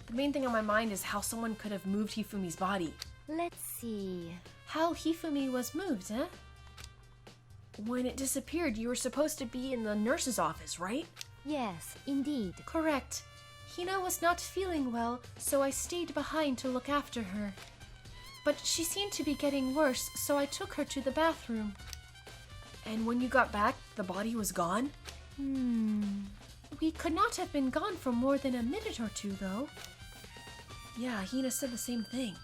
The main thing on my mind is how someone could have moved Hifumi's body. Let's see. How Hifumi was moved, eh? When it disappeared, you were supposed to be in the nurse's office, right? Yes, indeed. Correct. Hina was not feeling well, so I stayed behind to look after her. But she seemed to be getting worse, so I took her to the bathroom. And when you got back, the body was gone? We could not have been gone for more than a minute or two, though. Yeah, Hina said the same thing.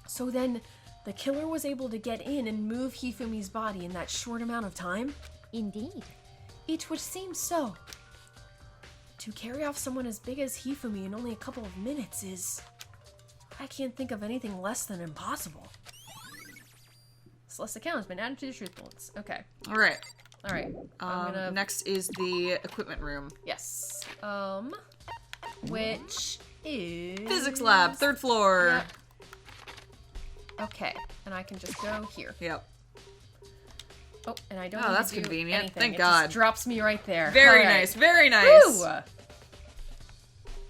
So then, the killer was able to get in and move Hifumi's body in that short amount of time? Indeed. It would seem so. To carry off someone as big as Hifumi in only a couple of minutes is... I can't think of anything less than impossible. Celeste's account has been added to the truth bullets. Okay. Alright. Alright. Next is the equipment room. Yes. Which is... Physics lab, 3rd floor. Yep. Okay. And I can just go here. Yep. Oh, and I don't Oh, need that's to do convenient. anything. Thank it God. Just drops me right there. Very All right. nice, very nice. Woo!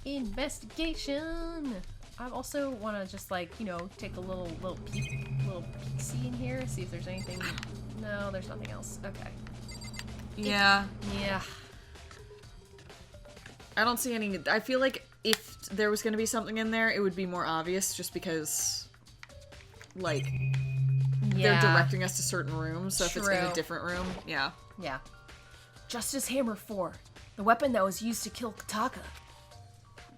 Investigation. I also want to just take a little peek-see in here, see if there's anything. No, there's nothing else. Okay. Yeah. Yeah. I don't see any. I feel like if there was going to be something in there, it would be more obvious just because, they're directing us to certain rooms, so if it's in a different room, yeah. Yeah. Justice Hammer 4. The weapon that was used to kill Kataka.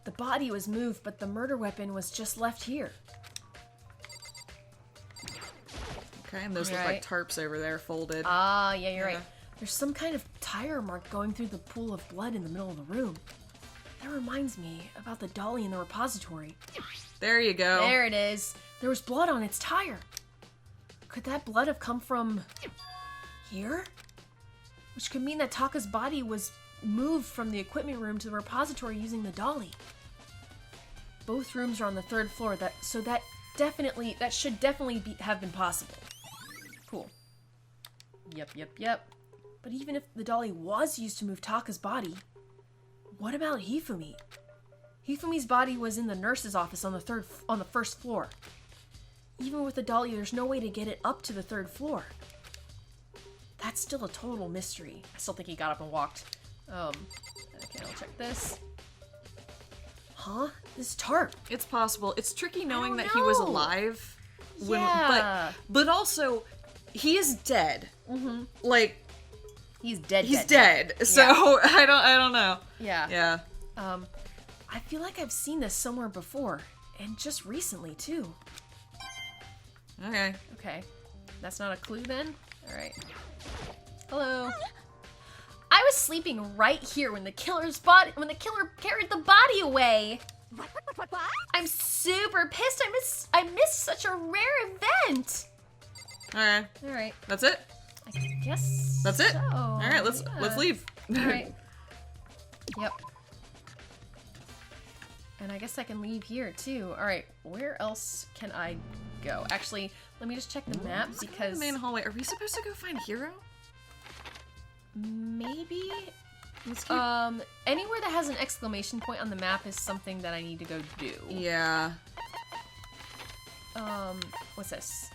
The body was moved, but the murder weapon was just left here. Okay, and those look like tarps over there, folded. Ah, yeah, you're right. There's some kind of tire mark going through the pool of blood in the middle of the room. That reminds me about the dolly in the repository. There you go. There it is. There was blood on its tire. Could that blood have come from... here? Which could mean that Taka's body was moved from the equipment room to the repository using the dolly. Both rooms are on the 3rd floor, that should definitely have been possible. Cool. Yep. But even if the dolly was used to move Taka's body, What about Hifumi? Hifumi's body was in the nurse's office on the first floor. Even with the dolly, there's no way to get it up to the 3rd floor. That's still a total mystery. I still think he got up and walked. Okay, I'll check this. Huh? This tarp. It's possible. It's tricky knowing that don't he was know. alive. Yeah. But also, he is dead. Mm-hmm. Like, He's dead. he's dead. So I don't know. Yeah. Yeah. I feel like I've seen this somewhere before, and just recently too. Okay. Okay, that's not a clue then. All right. Hello. I was sleeping right here when the killer carried the body away. What? I'm super pissed. I missed such a rare event. All right. That's it. I guess That's it. so. All right. Let's leave. All right. Yep. And I guess I can leave here too. All right. Where else can I go? Actually, let me just check the map Let's go to because the main hallway. Are we supposed to go find Hiro? maybe. Let's keep... Anywhere that has an exclamation point on the map is something that I need to go do. Yeah. What's this?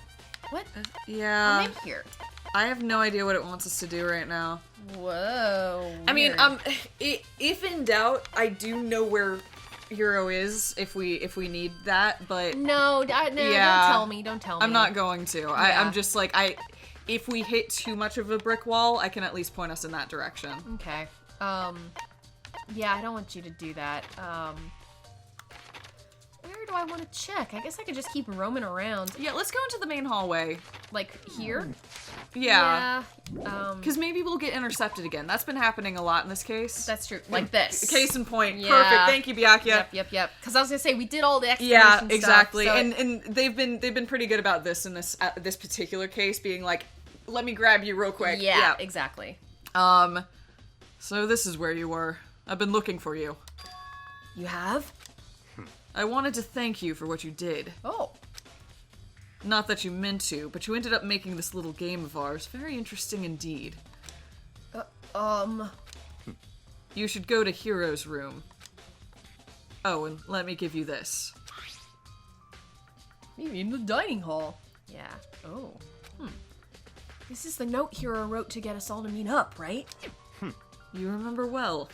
What? Yeah. I'm in here. I have no idea what it wants us to do right now. Whoa. I mean, weird. if in doubt, I do know where Hiro is if we need that, but no, yeah, don't tell me. I'm not going to. Yeah. I'm just like if we hit too much of a brick wall, I can at least point us in that direction. Okay. Yeah, I don't want you to do that. Where do I want to check? I guess I could just keep roaming around. Yeah, let's go into the main hallway. Like here? Yeah. Yeah. Because maybe we'll get intercepted again. That's been happening a lot in this case. That's true. Like this. Case in point. Yeah. Perfect. Thank you, Byakuya. Yep. Because I was gonna say we did all the explanation Yeah, stuff, exactly. so- And they've been pretty good about this in this particular case, being like, let me grab you real quick. Yeah, exactly. So this is where you were. I've been looking for you. You have? I wanted to thank you for what you did. Oh. Not that you meant to, but you ended up making this little game of ours very interesting indeed. You should go to Hiro's room. Oh, and let me give you this. Maybe in the dining hall. Yeah. Oh. This is the note Hiro wrote to get us all to meet up, right? You remember well.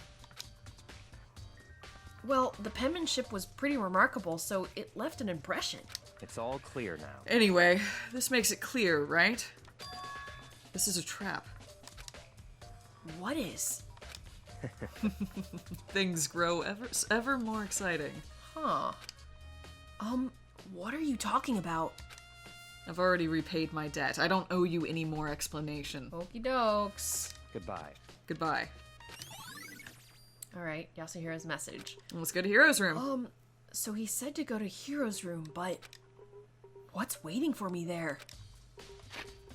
Well, the penmanship was pretty remarkable, so it left an impression. It's all clear now. Anyway, this makes it clear, right? This is a trap. What is? Things grow ever more exciting. Huh. What are you talking about? I've already repaid my debt. I don't owe you any more explanation. Okie dokes. Goodbye. Goodbye. Alright, Yasuhira's message. Let's go to Hiro's room. So he said to go to Hiro's room, but what's waiting for me there?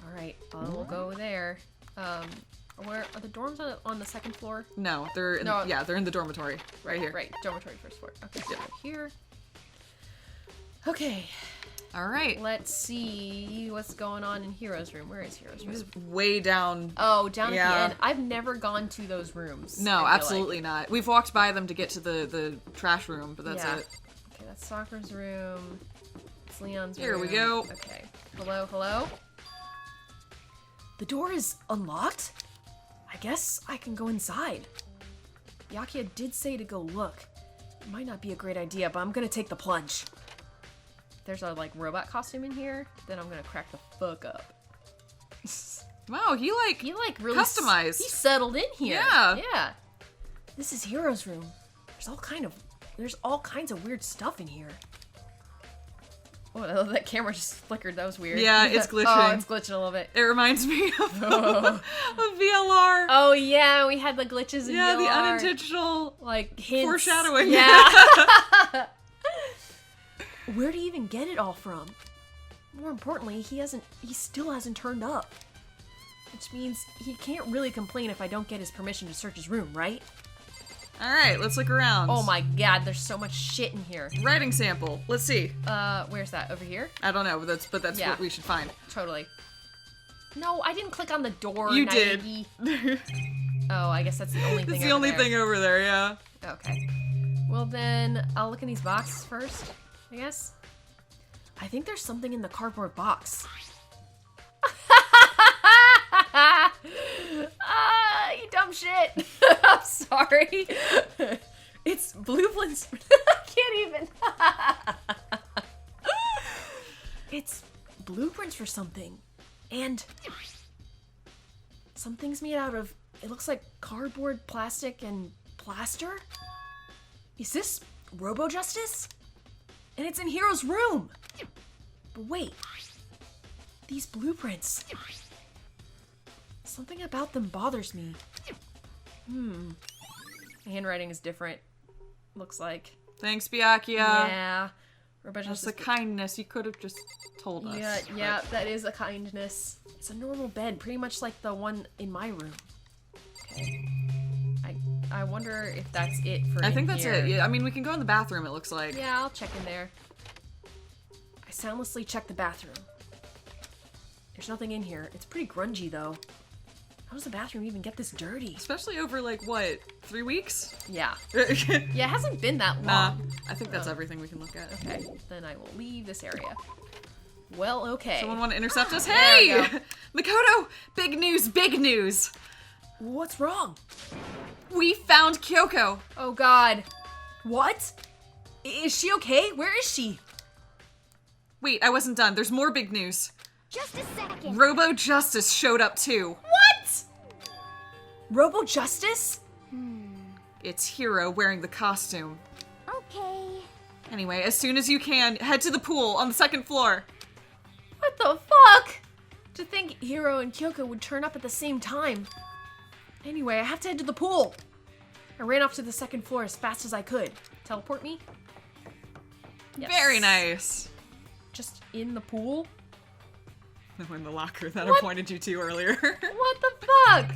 Alright, we'll go there. Where are the dorms on the 2nd floor? No, they're in, No. they're in the dormitory. Right here. Right, dormitory 1st floor. Okay, so here. Okay, Alright. let's see what's going on in Hiro's room. Where is Hiro's room? He's way down. Oh, down Yeah. at the end. I've never gone to those rooms. I No, feel absolutely like. not. We've walked by them to get to the trash room, but that's Yeah. it. Okay, that's Sakura's room. It's Leon's room. Here we go. Okay. Hello? The door is unlocked? I guess I can go inside. Byakuya did say to go look. It might not be a great idea, but I'm gonna take the plunge. If there's a, robot costume in here, then I'm gonna crack the fuck up. Wow, he really customized. He settled in here. Yeah. Yeah. This is Hiro's room. There's all kinds of weird stuff in here. Oh, that camera just flickered. That was weird. Yeah, it's glitching. Oh, it's glitching a little bit. It reminds me of VLR. Oh yeah, we had the glitches in Yeah, VLR. the unintentional hints. foreshadowing. Yeah. Where do you even get it all from? More importantly, he still hasn't turned up. Which means he can't really complain if I don't get his permission to search his room, right? Alright, let's look around. Oh my god, there's so much shit in here. Writing sample. Let's see. Where's that? Over here? I don't know, but that's Yeah. what we should find. Totally. No, I didn't click on the door, You Naegi. did. Oh, I guess that's the only thing It's the only thing over there, yeah. Okay. Well then, I'll look in these boxes first, I guess. I think there's something in the cardboard box. You dumb shit. I'm sorry. It's blueprints. I can't even. It's blueprints for something. And something's made out of, it looks like cardboard, plastic, and plaster? Is this Robo-Justice? And it's in Hero's room. But wait, these blueprints. Something about them bothers me. The handwriting is different. Looks like. Thanks, Byakuya. Yeah. That's a kindness. You could have just told us. Yeah, that is a kindness. It's a normal bed, pretty much like the one in my room. Okay. I wonder if that's it for I think that's here. it. Yeah, I mean, we can go in the bathroom, it looks like. Yeah, I'll check in there. I soundlessly check the bathroom. There's nothing in here. It's pretty grungy, though. How does the bathroom even get this dirty? Especially over, like, what, 3 weeks? Yeah. Yeah, it hasn't been that long. Nah, I think that's everything we can look at. Okay, then I will leave this area. Well, okay. Someone want to intercept us? There Hey! we go. Makoto! Big news, big news! What's wrong? We found Kyoko! Oh god. What? Is she okay? Where is she? Wait, I wasn't done. There's more big news. Just a second. Robo-Justice showed up too. What? Robo-Justice? It's Hiro wearing the costume. Okay. Anyway, as soon as you can, head to the pool on the 2nd floor. What the fuck? To think Hiro and Kyoko would turn up at the same time. Anyway, I have to head to the pool. I ran off to the 2nd floor as fast as I could. Teleport me? Yes. Very nice. Just in the pool? No, in the locker that What? I pointed you to earlier. What the fuck?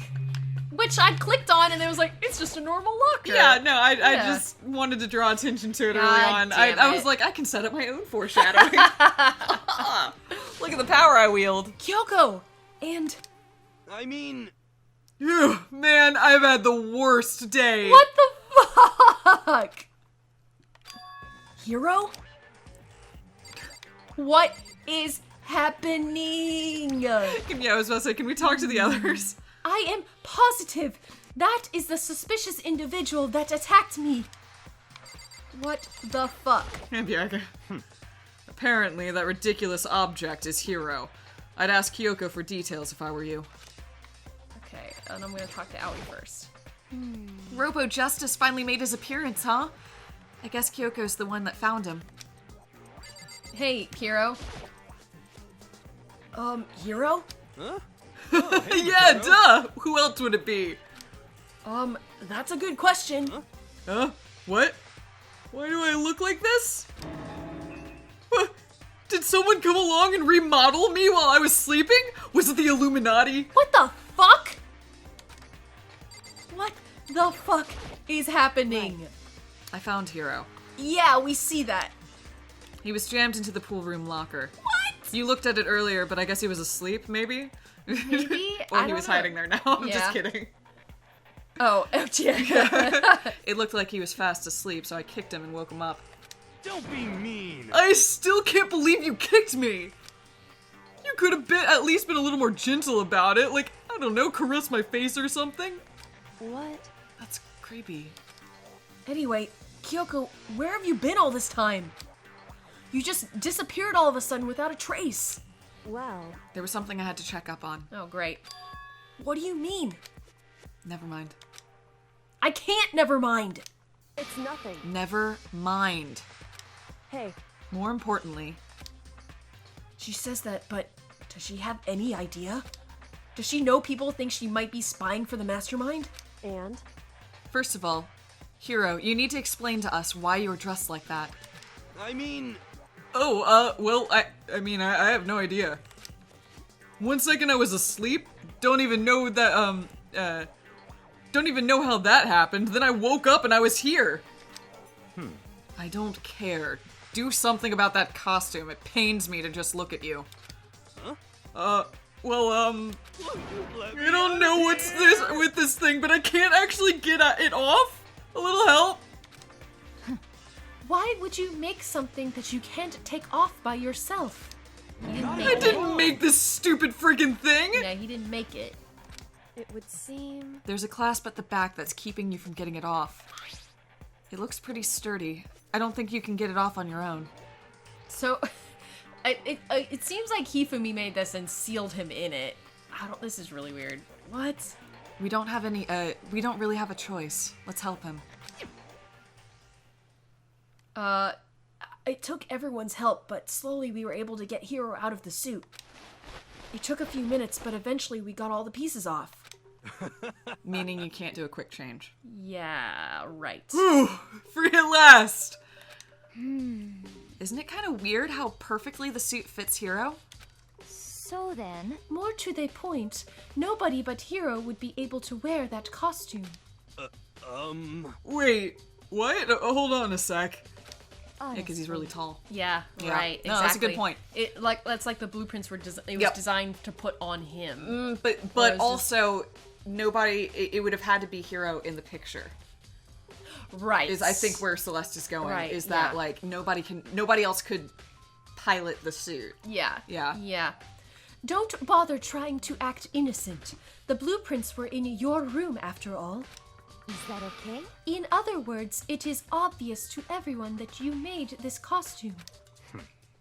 Which I clicked on and it was like, it's just a normal locker. Yeah, no, I Yeah. just wanted to draw attention to it early God on. damn I was it. like, I can set up my own foreshadowing. Look at the power I wield. Kyoko! And I mean, Phew, man, I've had the worst day. what the fuck? Hiro? What is happening? Yeah, I was about to say, can we talk to the others? I am positive that is the suspicious individual that attacked me. What the fuck? Yeah, Bianca. Apparently, that ridiculous object is Hiro. I'd ask Kyoko for details if I were you. Okay, and I'm gonna talk to Aoi first. Robo-Justice finally made his appearance, huh? I guess Kyoko's the one that found him. Hey, Hiro. Hiro? huh? Yeah, duh! Who else would it be? That's a good question. Huh? What? Why do I look like this? What? Did someone come along and remodel me while I was sleeping? Was it the Illuminati? What the fuck? What the fuck is happening? I found Hiro. Yeah, we see that. He was jammed into the pool room locker. What? You looked at it earlier, but I guess he was asleep, maybe? Maybe? Or I he don't was know. hiding there now. I'm Yeah. just kidding. Oh, yeah. It looked like he was fast asleep, so I kicked him and woke him up. Don't be mean. I still can't believe you kicked me! You could have at least been a little more gentle about it. Like, I don't know, caress my face or something. What? That's creepy. Anyway, Kyoko, where have you been all this time? You just disappeared all of a sudden without a trace. Well, There was something I had to check up on. Oh, great. What do you mean? Never mind. I can't never mind. it's nothing. Never mind. Hey, More importantly, She says that, but does she have any idea? Does she know people think she might be spying for the mastermind? and? first of all, Hiro, you need to explain to us why you were dressed like that. I mean, Oh, well, I mean, I have no idea. 1 second I was asleep, don't even know that, don't even know how that happened, then I woke up and I was here. I don't care. Do something about that costume, it pains me to just look at you. Well, I don't know what's this with this thing, but I can't actually get it off. A little help. Why would you make something that you can't take off by yourself? You didn't make I didn't make this stupid friggin' thing. Yeah, he didn't make it. It would seem... There's a clasp at the back that's keeping you from getting it off. It looks pretty sturdy. I don't think you can get it off on your own. So, it seems like Hifumi made this and sealed him in it. This is really weird. What? We don't have any, we don't really have a choice. Let's help him. It took everyone's help, but slowly we were able to get Hiro out of the suit. It took a few minutes, but eventually we got all the pieces off. Meaning you can't do a quick change. Yeah, right. Whew, free at last! Isn't it kind of weird how perfectly the suit fits Hiro? So then... More to the point, nobody but Hiro would be able to wear that costume. Wait, what? Hold on a sec. Yeah, Honestly. because he's really tall. Yeah, Yeah. right. Exactly. No, that's a good point. That's like the blueprints were Yep. designed to put on him. But Whereas also, nobody, it would have had to be Hiro in the picture. Right. Is I think where Celeste is going, Right, is that yeah. like nobody else could pilot the suit. Yeah. Yeah. Yeah. Don't bother trying to act innocent. The blueprints were in your room after all. Is that okay? In other words, it is obvious to everyone that you made this costume.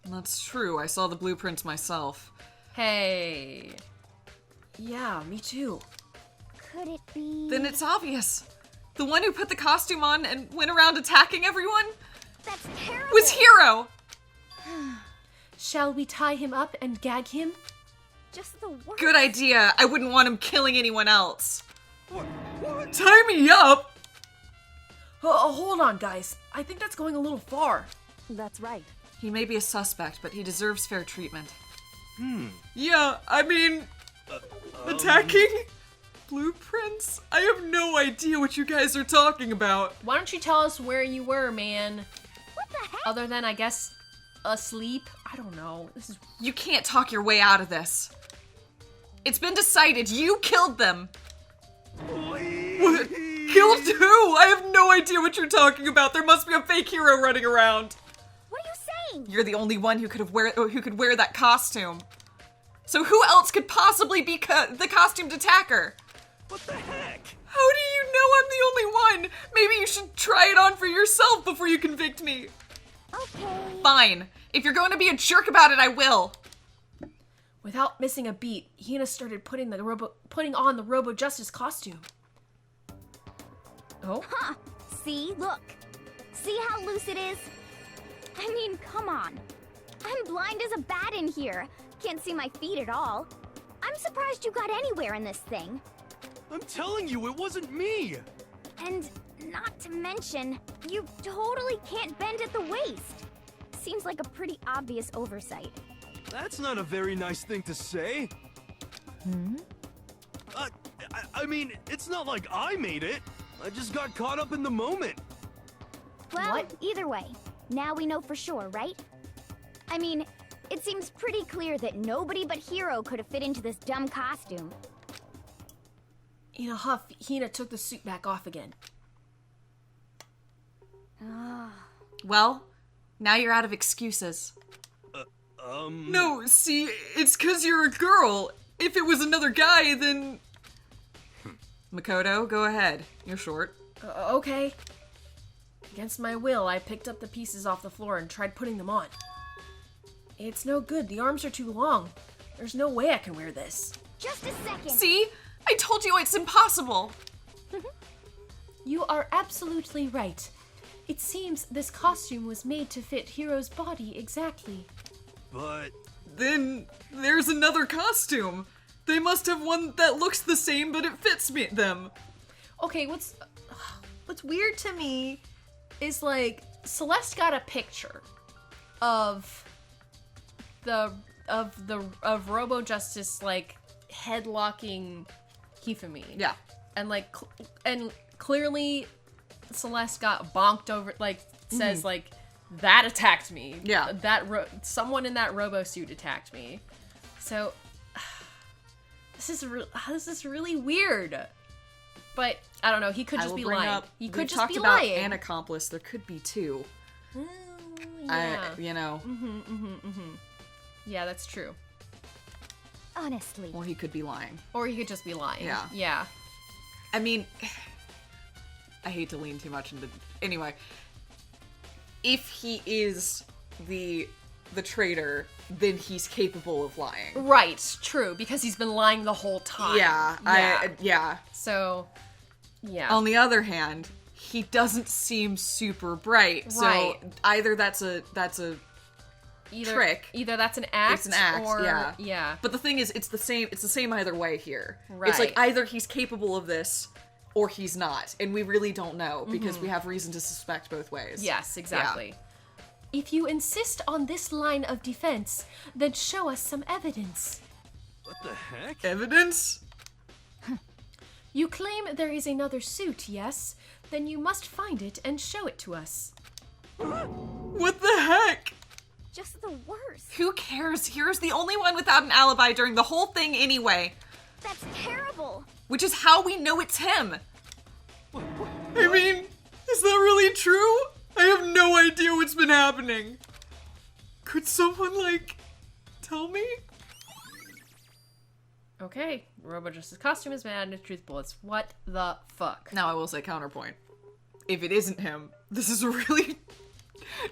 That's true, I saw the blueprints myself. Hey. Yeah, me too. Could it be... Then it's obvious. The one who put the costume on and went around attacking everyone That's terrible! was Hiro! Shall we tie him up and gag him? Just the worst. Good idea. I wouldn't want him killing anyone else. What? Tie me up? Hold on, guys. I think that's going a little far. That's right. He may be a suspect, but he deserves fair treatment. Yeah, I mean, attacking blueprints? I have no idea what you guys are talking about. Why don't you tell us where you were, man? What the heck? Other than, I guess, asleep? I don't know. This is... You can't talk your way out of this. It's been decided. You killed them. What? Killed who? I have no idea what you're talking about. There must be a fake Hiro running around. What are you saying? You're the only one who could wear that costume. So who else could possibly be the costumed attacker? What the heck? How do you know I'm the only one? Maybe you should try it on for yourself before you convict me. Okay. Fine. If you're going to be a jerk about it, I will. Without missing a beat, Hina started putting on the Robo Justice costume. Oh? Huh. See? Look. See how loose it is? I mean, come on. I'm blind as a bat in here. Can't see my feet at all. I'm surprised you got anywhere in this thing. I'm telling you, it wasn't me! And not to mention, you totally can't bend at the waist. Seems like a pretty obvious oversight. That's not a very nice thing to say. I mean, it's not like I made it. I just got caught up in the moment. Well, What? either way, now we know for sure, right? I mean, it seems pretty clear that nobody but Hiro could have fit into this dumb costume. In a huff, Hina took the suit back off again. Well, now you're out of excuses. No, see, it's 'cause you're a girl. If it was another guy, then... Makoto, go ahead. You're short. Okay. Against my will, I picked up the pieces off the floor and tried putting them on. It's no good. The arms are too long. There's no way I can wear this. Just a second. See? I told you it's impossible. You are absolutely right. It seems this costume was made to fit Hiro's body exactly. But... Then there's another costume. They must have one that looks the same, but it fits them. Okay, what's weird to me is like Celeste got a picture of Robo Justice like headlocking Hifumi. Yeah. And like and clearly Celeste got bonked over, like says like that attacked me. Yeah. Someone in that robo suit attacked me. So this is really weird. But I don't know. He could just be lying. He could just be lying. About an accomplice. There could be two. Yeah. You know. Yeah, that's true. Honestly. Or he could be lying. Or he could just be lying. Yeah. Yeah. I mean, I hate to lean too much into. Anyway, if he is the traitor, then he's capable of lying. Right. True. Because he's been lying the whole time. Yeah. So. Yeah. On the other hand, he doesn't seem super bright. Right. So either that's a trick. Either that's an act. It's an act. Or, yeah. But the thing is, it's the same either way here. Right. It's like either he's capable of this, or he's not, and we really don't know because we have reason to suspect both ways. Yes, exactly. Yeah. If you insist on this line of defense, then show us some evidence. What the heck? Evidence? You claim there is another suit, yes? Then you must find it and show it to us. What the heck? Just the worst. Who cares? Here's the only one without an alibi during the whole thing anyway. That's terrible. Which is how we know it's him. I mean, is that really true? I have no idea what's been happening. Could someone, tell me? Okay, Robo-Justice's costume is mad and his truth bullets. What the fuck? Now I will say counterpoint. If it isn't him, this is a really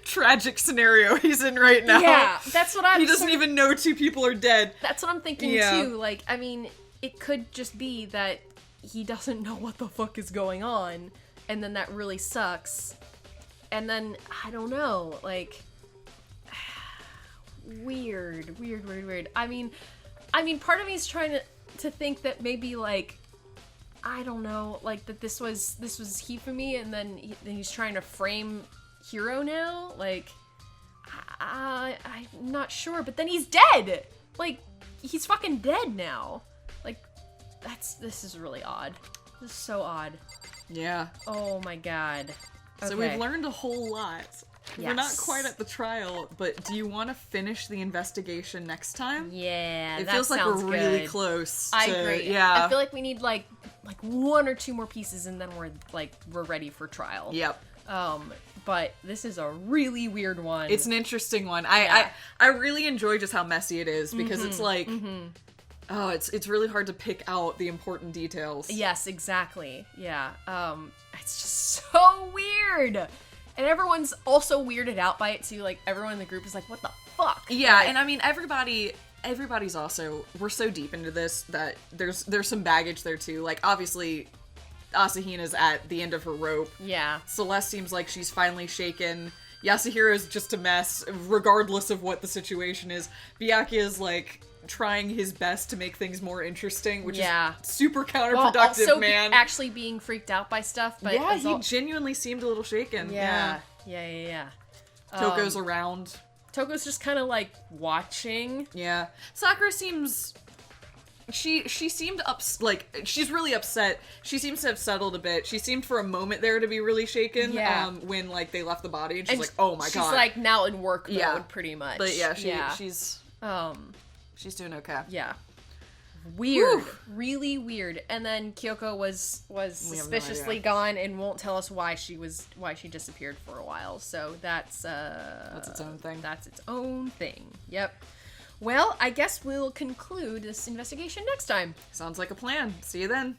tragic scenario he's in right now. Yeah, that's what I'm... He doesn't even know two people are dead. That's what I'm thinking too. I mean, it could just be that he doesn't know what the fuck is going on, and then that really sucks. And then, I don't know, weird. I mean, part of me is trying to think that maybe, I don't know, that this was Hifumi, and then he's trying to frame Hiro now? I'm not sure, but then he's dead! He's fucking dead now. This is really odd. This is so odd. Yeah. Oh my god. Okay. So we've learned a whole lot. Yes. We're not quite at the trial, but do you want to finish the investigation next time? Yeah, it that feels like we're sounds really good. close. I agree. Yeah, I feel like we need like one or two more pieces, and then we're ready for trial. Yep. But this is a really weird one. It's an interesting one. I really enjoy just how messy it is because it's like, oh, it's really hard to pick out the important details. Yes, exactly. Yeah. It's just so weird. And everyone's also weirded out by it too. Like, everyone in the group is like, what the fuck? Yeah, and I mean, everybody's also, we're so deep into this that there's some baggage there too. Like, obviously, Asahina's at the end of her rope. Yeah. Celeste seems like she's finally shaken. Yasuhiro's just a mess, regardless of what the situation is. Byakuya is, like, trying his best to make things more interesting, which is super counterproductive, well, also man. Actually being freaked out by stuff, but yeah, he genuinely seemed a little shaken. Yeah. Toko's around. Toko's just kind of like watching. Yeah. Sakura seems. She seemed she's really upset. She seems to have settled a bit. She seemed for a moment there to be really shaken. Yeah. When like they left the body, and she's like, "Oh my god." She's like now in work mode, pretty much. But she's doing okay. Yeah. Weird. Whew. Really weird. And then Kyoko was suspiciously gone and won't tell us why she disappeared for a while. So that's its own thing. That's its own thing. Yep. Well, I guess we'll conclude this investigation next time. Sounds like a plan. See you then.